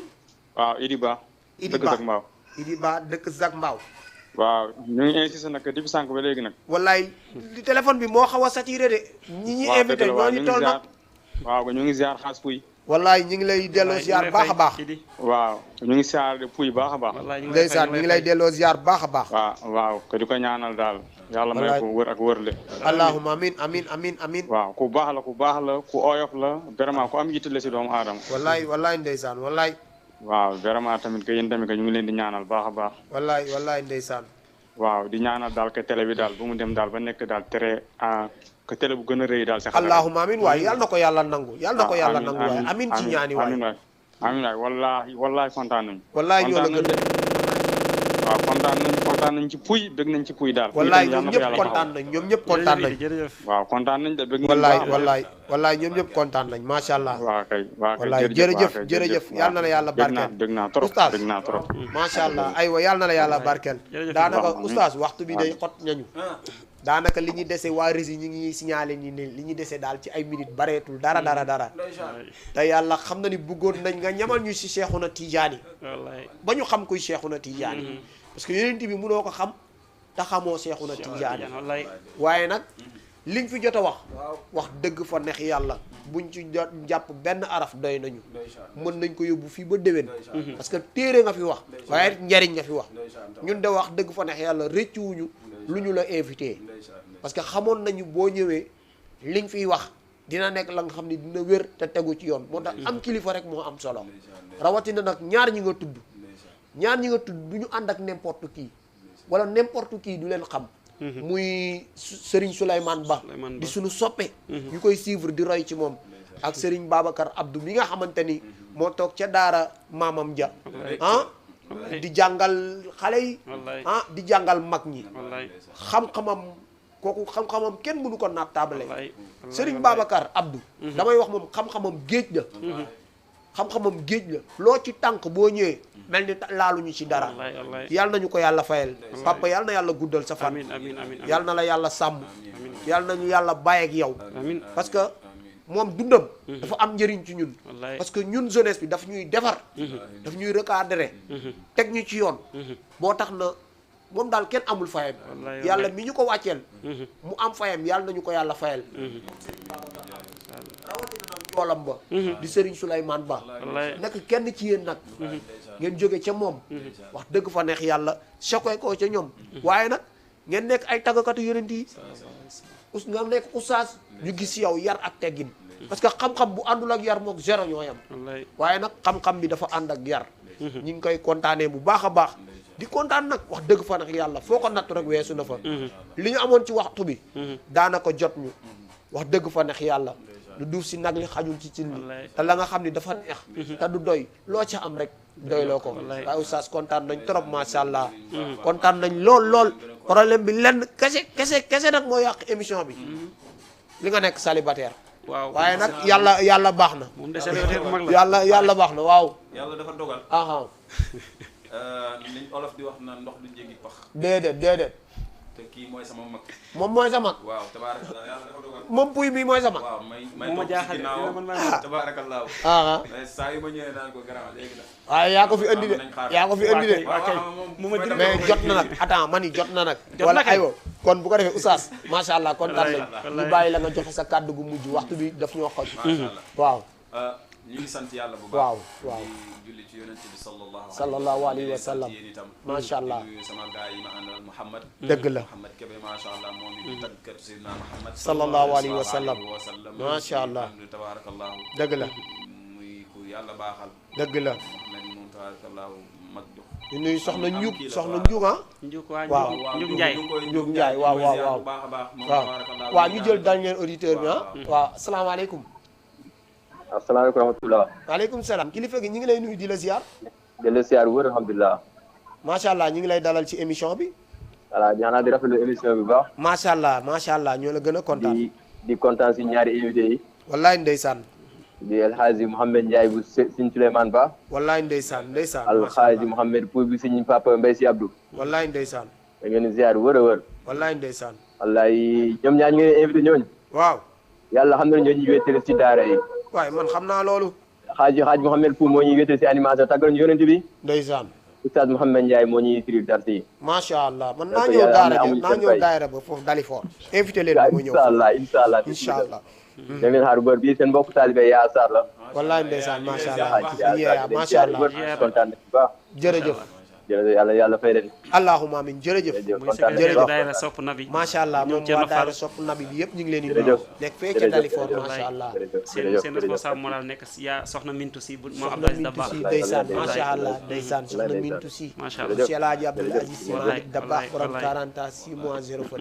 waaw Idi Ba Idi Ba dëkk Zac Mbao waaw ñu ngi insisté nag depuis sànq ba léegi nag wallaay téléphone bi moo xaw a saturé de ñi invité ñoo ñu toll nag waaw ñu ngi ziar xaas puy wallaay ñu ngi lay delloo ziar baax a baax waaw ñu ngi ziar de puy baax a baax ndeysaan ñu ngi lay delloo ziar baax a baax waaw ko di ko ñaanal daal yàlla may ko wër ak wërle allahumma amin waaw ku baax la ku oyof la vraiment ku am yitte la si doomu aadama wallaay ndeysaan wallaay waaw vraiment tamit que yéen tamit que ñu ngi leen di ñaanal baax a baax wallaay ndeysaan waaw di ñaanal daal que télé bi daal bu mu dem daal ba nekk daal tere que télé bu gën a rëy daal si xale allahumma amin waay yàlla na ko yàlla nangu yàlla na ko yàlla nangu waay amin ci ñaani waay amiin waay wallahi kontaan nañu wallahi ñoo la gën waaw kontaan nañ ci puy bëgg nañ ci puy daal wallahi ñoom ñëpp kontaan nañ ñoom ñëpp kontaan nañ waaw kontaan nañ de bëgg wallahi ñoom ñëpp kontaan nañ macha allah waaw kay wallahi jërëjëf yàlla na la yàlla barkeel bëgg naa trop oustaz bëgg naa trop macha allah aywa yàlla na la yàlla barkeel daanaka oustaz waxtu bi day xot nañu daanaka li ñu dese waa Rési ñi ngi signalé ni ne li ñu dese daal ci ay minutes bareetul dara te yàlla xam na ni bëggoon nañ nga ñamal ñu si Cheikhuna Tidiane ba ñu xam kuy Cheikhuna Tidiane parce que yonent bi mënoo ko xam te xamoo Cheikhuna Tidiane waaye nag liñ fi jot a wax dëgg fa neex yàlla buñ ci jàpp benn araf doy nañu mën nañ ko yóbbu fii ba déwén parce que téere nga fi wax waaye njariñ nga fi wax ñun de wax dëgg fa neex yàlla rëccuwuñu lu ñu la invité parce que xamoon nañu boo ñëwee liñ fiy wax dina nekk la nga xam ne dina wér te tegu ci yoon moo tax am kilifa rek moo am solo rawatina nag ñaar ñi nga tudd du ñu ànd ak n'importe qui wala n'importe qui du leen xam muy Serigne Souleymane Ba di suñu soppe ñu koy suivre di roy ci moom ak Serigne Babacar Abdou mi nga xamante ni moo toog ca daara maamam ja di jàngal xale yi di jàngal mag ñi xam-xamam kenn mënu ko naat taabale Serigne Babacar Abdou damay wax moom xam-xamam géej la loo ci tànk boo ñëwee mel ni laaluñu ci dara yàlla nañu ko yàlla fayal papa yàlla na yàlla guddal sa fan yàlla na la yàlla sàmm yàlla nañu yàlla bàyyi ak yow parce que moom dundam dafa am njëriñ ci ñun parce que ñun jeunesse bi daf ñuy defar daf ñuy recadrer teg ñu ci yoon boo tax na moom daal kenn amul fayam yàlla mi ñu ko wàcceel mu am fayam yàlla nañu ko yàlla fayal rawatina nag toolam ba di Serigne Souleymane Ba nekk kenn ci yéen nag ngeen jóge ca moom wax dëgg fa neex yàlla choqué ko ca ñoom waaye nag ngeen nekk ay tàggkatu yonent yi nga nekk oustaz ñu gis yow yar ak teggin parce que xam-xam bu àndul ak yar mook zéro ñoo yam waaye nag xam-xam bi dafa ànd ak yar ñi ngi koy kontaanee bu baax a baax di kontaan nag wax dëgg fa nag yàlla foo ko natt rek weesu na fa li ñu amoon ci waxtu bi daanaka jot ñu wax dëgg fa neex yàlla lu duuf si nag li xajul ci cin li te la nga xam ni dafa neex te du doy loo ca am rek doy loo ko waaye oustaz kontaan nañ trop macha allah kontaan nañ lool problème bi lenn kese nag moo yàq émission bi li nga nekk célibataire waaye nag yàlla baax na yàlla baax na waaw yàlla dafa dogal liñ olof di wax na ndox du jéggi pax déedéet te kii mooy sama mag moom mooy sa mag waaw tabaarakallah yàlla dafa dogal moom puy bi mooy sa mag waaw may toog ci ginnaaw tabaarakallah saa yu ma ñëwee naan ko grand léegi la waaye yaa ko fi andi de mais jot na nag attends man jot na nag wala aywa kon bu ko defee oustaz macha allah kontaan nañ ñu bàyyi la nga joxe sa kàddu gu mujj waxtu bi daf ñoo xoj waaw ñu ngi sant yàlla bu baax waaw di julli ci yonent bi sallallahu alayhi wa sallam macha allah sama gaay yi ma àndal Mouhamed dëgg la Mouhamed Kébé macha allah moom it tàggatu Seydina Mouhamed sallallahu alayhi wa sallam macha allah tabarakallahu dëgg la muy ku yàlla baaxal dëgg la moom tabarakallahu mag jox ñu nuyu soxna Njuug waaw Njuug Njaay waaw waaw ñu jël dernier auditeur bi waaw asalaamaaleykum asalaamaaleykum wa rahmatulah. waaleykum salaam kilifa gi ñu ngi lay nuyu di la ziar. di la ziar wër alhamdulilah. macha allah ñu ngi lay dalal ci émission bi. voilà ñaanal di rafetlu émission bi baax. macha allah ñoo la gën a kontaan. di kontaan si ñaari invité yi. wallaay ndeysaan. di El Hadji Mouhamed Ndiaye bu Sëñ Souleymane Ba. wallaay ndeysaan. Al Hadji Mouhamed Pouy bu Sëñ Papa Mbaye si Abdou. wallaay ndeysaan. da ngeen di ziar wër a wër. wallaay ndeysaan. wallaay ñoom ñaar ñu ngi invité ñooñu. waaw. yàlla xam na ne ñoo ñu wéetale si daara yi. waaye man xam naa loolu. Hadji Mouhamed Pouy moo ñuy wéetale si animation tàggal ñu yonent bi. ndeysaan. Oustaz Mouhamed Ndiaye moo ñuy firi dars yi. macha allah man naa ñëw daara ba foofu Dalifort. invité leen ma ñëw incha allah. da ngeen xaar bër bii seen mbokk taalibe yaa Sarr la. wallaay ndeysaan macha allah. macha allah kontaan nañ bu baax. jërëjëf jërëjëf yàlla fay leen. allahumma amin jërëjëf. jërëjëf daayira sopp nabi. macha allah moom waa daayira sopp nabi bi yëpp ñu ngi leen di nuyu. nekk fee ca Dalifort macha allah. seen responsable moral nekk yaa soxna Mintu si bu moo Abdou Aziz Dabakh. ndeysaan macha allah ndeysaan soxna Mintu si. macha allah monsieur El Hadji Abdoul Aziz Sy Malick Dabakh borom 40 ans 6 mois 0 fa.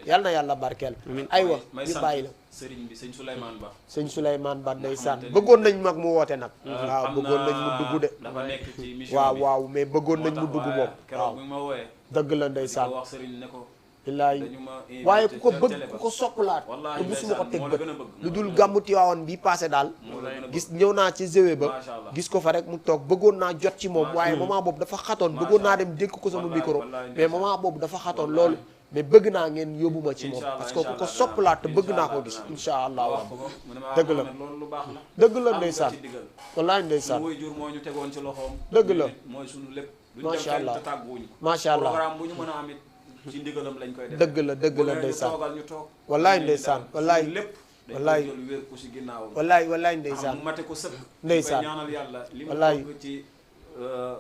yal na yàlla barkeel. aywa ñu bàyyi la. sëriñ bi sëñ Souleymane Ba. sëñ Souleymane Ba ndeysaan bëggoon nañ mag mu woote nag. waaw bëggoon nañ mu dugg de. dafa nekk ci mission waaw waaw mais bëggoon nañ mu dugg moom. keroog bi ma wooyee. dëgg la ndeysaan. wax sëriñ ne ko. billaay waaye ku ko bëgg ku ko soppalaat te musuma ko teg bët lu dul gàmmu Tiwaawan bi passé daal gis ñëw naa ci zéwe ba gis ko fa rek mu toog bëggoon naa jot ci moom waaye moment boobu dafa xatoon bëggoon naa dem dékk ko sama micro mais moment boobu dafa xatoon loolu mais bëgg naa ngeen yóbbu ma ci moom parce que ku ko soppalaat te bëgg naa ko gis insha allah dëgg la dëgg la ndeysaan wallaay ndeysaan dëgg la macha allah macha allah ci ndigalam lañ koy def dëgg la ndeysaan wallaay ndeysaan wallaay wallaay wallaay ndeysaan mu mate ko sëkk ndeysaan ñaanal yàlla li mu wallaay bëgg ci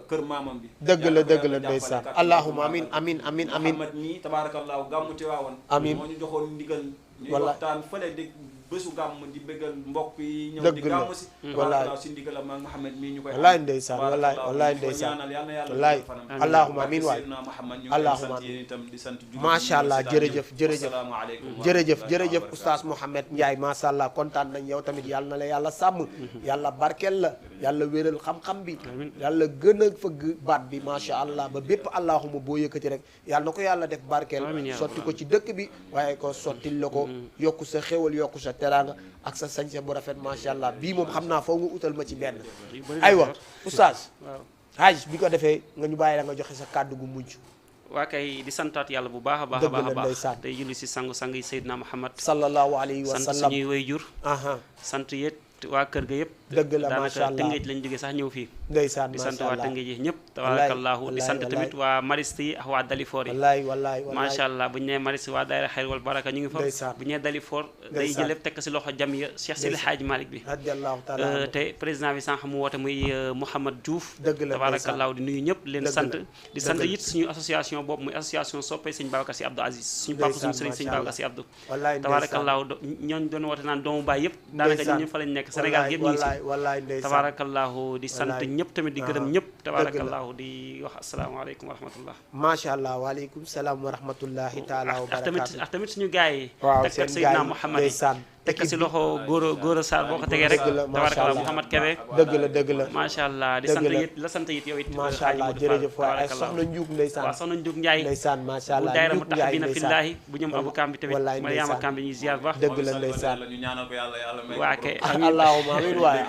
kër maamam bi dëgg la ndeysaan allahumma amin amin amin amin Muhammad nii tabaarakallaahu gàmmu Tiwaawan amin moo ñu joxoon ndigal ñuy wallaay waxtaan fële di bésu gàmm di bëggal mbokk yi ñëw dëgg di la gàmm si wallaay si ndigalam ak Muhammad mii ñu koy wallaay ndeysaan wallaay ndeysaan wallaay allahumma amin waay allahumma macha allah jërëjëf oustaz Mouhamed Ndiaye macha allah kontaan nañ yow tamit yàlla na la yàlla sàmm yàlla barkeel la yàlla wéral xam-xam bi yàlla gën a fëgg baat bi macha allah ba bépp allahuma boo yëkkati rek yàlla na ko yàlla def barkeel sotti ko ci dëkk bi waaye ko sottil la ko yokku sa xéwal yokku sa teraanga ak sa sañse bu rafet macha allah bii moom xam naa foo nga utal ma ci benn aywa oustaz Hadj bi ko defee nga ñu bàyyi la nga joxe sa kàddu gu mujj waa kay di santaat yàlla bu baax a baax a baax tey julli si sangu-sang yi Seydina Muhammad sallallahu alayhi wa sallam sant suñuy wayjur sant yéet waa kër ga yëpp dëgg la macha allah daanaka Tëngéej lañ jógee sax ñëw fii ndeysaan di sant waa Tëngéej yi ñëpp tabarakallahu di sant tamit waa Mariste yi ak waa Dalifort yi wallaay macha allah bu ñu nee Mariste waa daayira xayr wal baraka ñu ngi fa bu ñu nee Dalifort day jël lépp tekk si loxo jamiya Cheikh Seydi Hadji Malick bi te président bi sànq mu woote muy Mouhamad Diouf tabarakallahu di nuyu ñëpp leen sant di sant it suñu association boobu muy association soppay sëñ Babacar Sy Abdou Aziz suñu papa suñu sëriñ sëñ Babacar Sy Abdou tabarakallahu ñooñ doon woote naan doomu baay yëpp daanaka ñu fa lañ nekk Sénégal yëpp ñu ngi si tabarakallahu di sant ñëpp tamit di gërëm ñëpp tabarakallahu di wax asalaamaaleykum wa rahmatullah macha allah waaleykum salaam wa rahmatullahi taala wa barakatuh ak tamit suñu gars yi waaw tekkat Seydina Mouhamad tekk si loxo góor a Sarr boo ko tegee rek tabarakallah Mouhamad Kébé dëgg la macha allah di sant it la sant it yow it macha allah jërëjëf waay soxna Ndiouk ndeysaan waaw soxna Ndiouk Ndiaye ndeysaan macha allah bu daayira mu tax bina fillaahi bu ñoom Abou Kambi tamit Mariama Kambi ñuy ziar baax dëgg la ndeysaan waa kay allahumma amin waay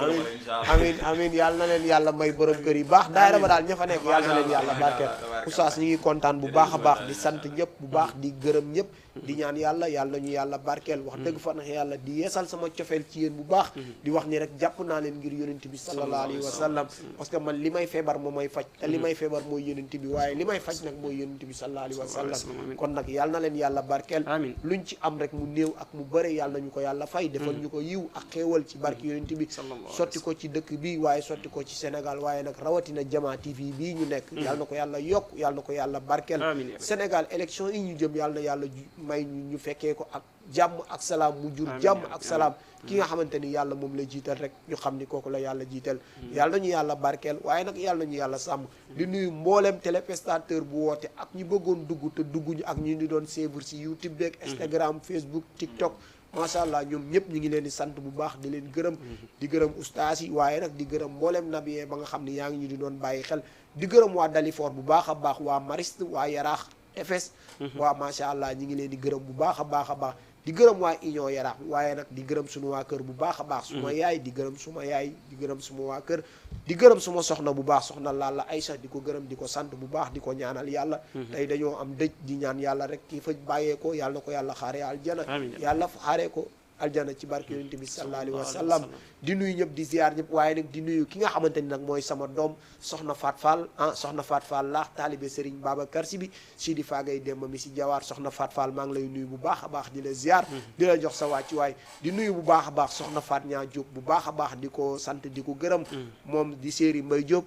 amin yàlla na leen yàlla may borom kër yi baax daayira ba daal ña fa nekk yàlla na leen yàlla barkeel oustaz ñu ngi kontaan bu baax a baax di sant ñëpp bu baax di gërëm ñëpp di ñaan yàlla ñu yàlla barkeel wax dëgg fa nax yàlla di yeesal sama cofeel ci yéen bu baax di wax ni rek jàpp naa leen ngir yonent bi sallallahu alayhi wa sallam parce que man li may feebar moo may faj te li may feebar mooy yonent bi waaye li may faj nag mooy yonent bi sallallahu alayhi wa sallam kon nag yàlla na leen yàlla barkeel luñ ci am rek mu néew ak mu bëre yàlla nañu ko yàlla fay defal ñu ko yiw ak xéewal ci barki yonent bi sotti ko ci dëkk bi waaye sotti ko ci Sénégal waaye nag rawatina Jama TV bii ñu nekk yàlla na ko yàlla yokk yàlla na ko yàlla barkeel Sénégal élection yi ñu jëm yàlla na yàlla may ñu fekkee ko ak jàmm ak salaam mu jur jàmm ak salaam ki nga xamante ni yàlla moom la jiital rek ñu xam ni kooku la yàlla jiital yàlla nañu yàlla barkeel waaye nag yàlla nañu yàlla sàmm di nuyu mbooleem téléspectateur bu woote ak ñu bëggoon dugg te dugguñu ak ñu ni doon suivre si YouTube beeg Instagram Facebook TikTok macha allah ñoom ñëpp ñu ngi leen di sant bu baax di leen gërëm di gërëm ustaas yi waaye nag di gërëm mbooleem nabiyee ba nga xam ni yaa ngi ñu di doon bàyyi xel di gërëm waa Dalifort bu baax a baax waa Mariste waa Yaraax Efes waa macha allah ñi ngi leen di gërëm bu baax a baax a baax di gërëm waa Union Yaraax waaye nag di gërëm suma waa kër bu baax a baax suma yaay di gërëm suma yaay di gërëm suma waa kër di gërëm suma soxna bu baax soxna Lalla Aïcha di ko gërëm di ko sant bu baax di ko ñaanal yàlla tey dañoo am dëj di ñaan yàlla rek kii fa bàyyee ko yàlla na ko yàlla xaaree aljana yàlla xaaree ko aljana ci barke yonent bi sallallahu alayhi wa sallam di nuyu ñëpp di ziar ñëpp waaye nag di nuyu ki nga xamante ni nag mooy sama doom soxna Faat Fall soxna Faat Fall laax taalibe Serigne Babacar Sy bi si di faagay demba mi si jawaar soxna Faat Fall maa ngi lay nuyu bu baax a baax di la ziar di la jox sa wàccu waay di nuyu bu baax a baax soxna Faat ñaa Diop bu baax a baax di ko sant di ko gërëm moom di séeri Mbay Diop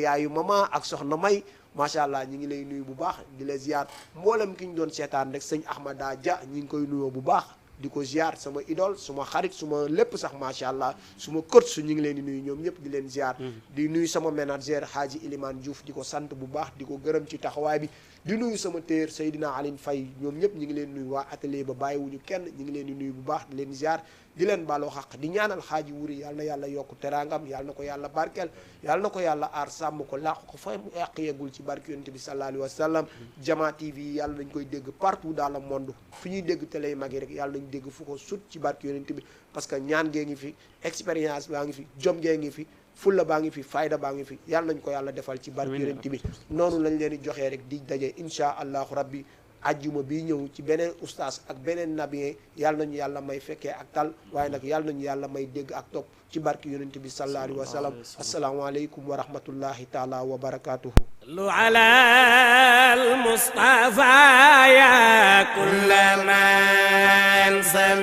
yaayu mama ak soxna May macha allah ñi ngi lay nuyu bu baax di la ziar mboolem ki ñu doon seetaan rek sëñ Ahmada Dia ñi ngi koy nuyoo bu baax di ko ziar sama idole suma xarit suma lépp sax macha allah suma coach su ñu ngi leen di nuyu ñoom ñëpp di leen ziar di nuyu sama manager Hadji Ilimane Diouf di ko sant bu baax di ko gërëm ci taxawaay bi di nuyu sama téer Seydina Aline Faye ñoom ñëpp ñu ngi leen nuyu waa atelier ba bàyyiwuñu kenn ñu ngi leen di nuyu bu baax di leen ziar di leen baaloo xaq di ñaanal xaaji wuri yàlla na yàlla yokk teraangam yàlla na ko yàlla barkeel yàlla na ko yàlla aar sàmm ko làq ko fa mu yàq yeggul ci barke yonent bi sallallahu alayhi wa sallam Jama TV yàlla nañ koy dégg partout dans le monde fu ñuy dégg télé yi mag yi rek yàlla nañ dégg fu ko sut ci barke yonent bi parce que ñaan gee ngi fi expérience baa ngi fi jom gee ngi fi fulla baa ngi fi fayda baa ngi fi yàlla nañ ko yàlla defal ci barke yonent bi noonu lañ leen di joxee rek di daje insha allahu rabbi ajjuma bi ñëw ci beneen ustaas ak beneen nabien yàlla nañu yàlla may fekkee ak tal waaye nag yàlla nañu yàlla may dégg ak topp ci barke yonent bi sallallahu alayhi wa sallam assalaamu aleykum wa rahmatullahi taala wa barakatuhu lu ala al mustafa ya kulla man sami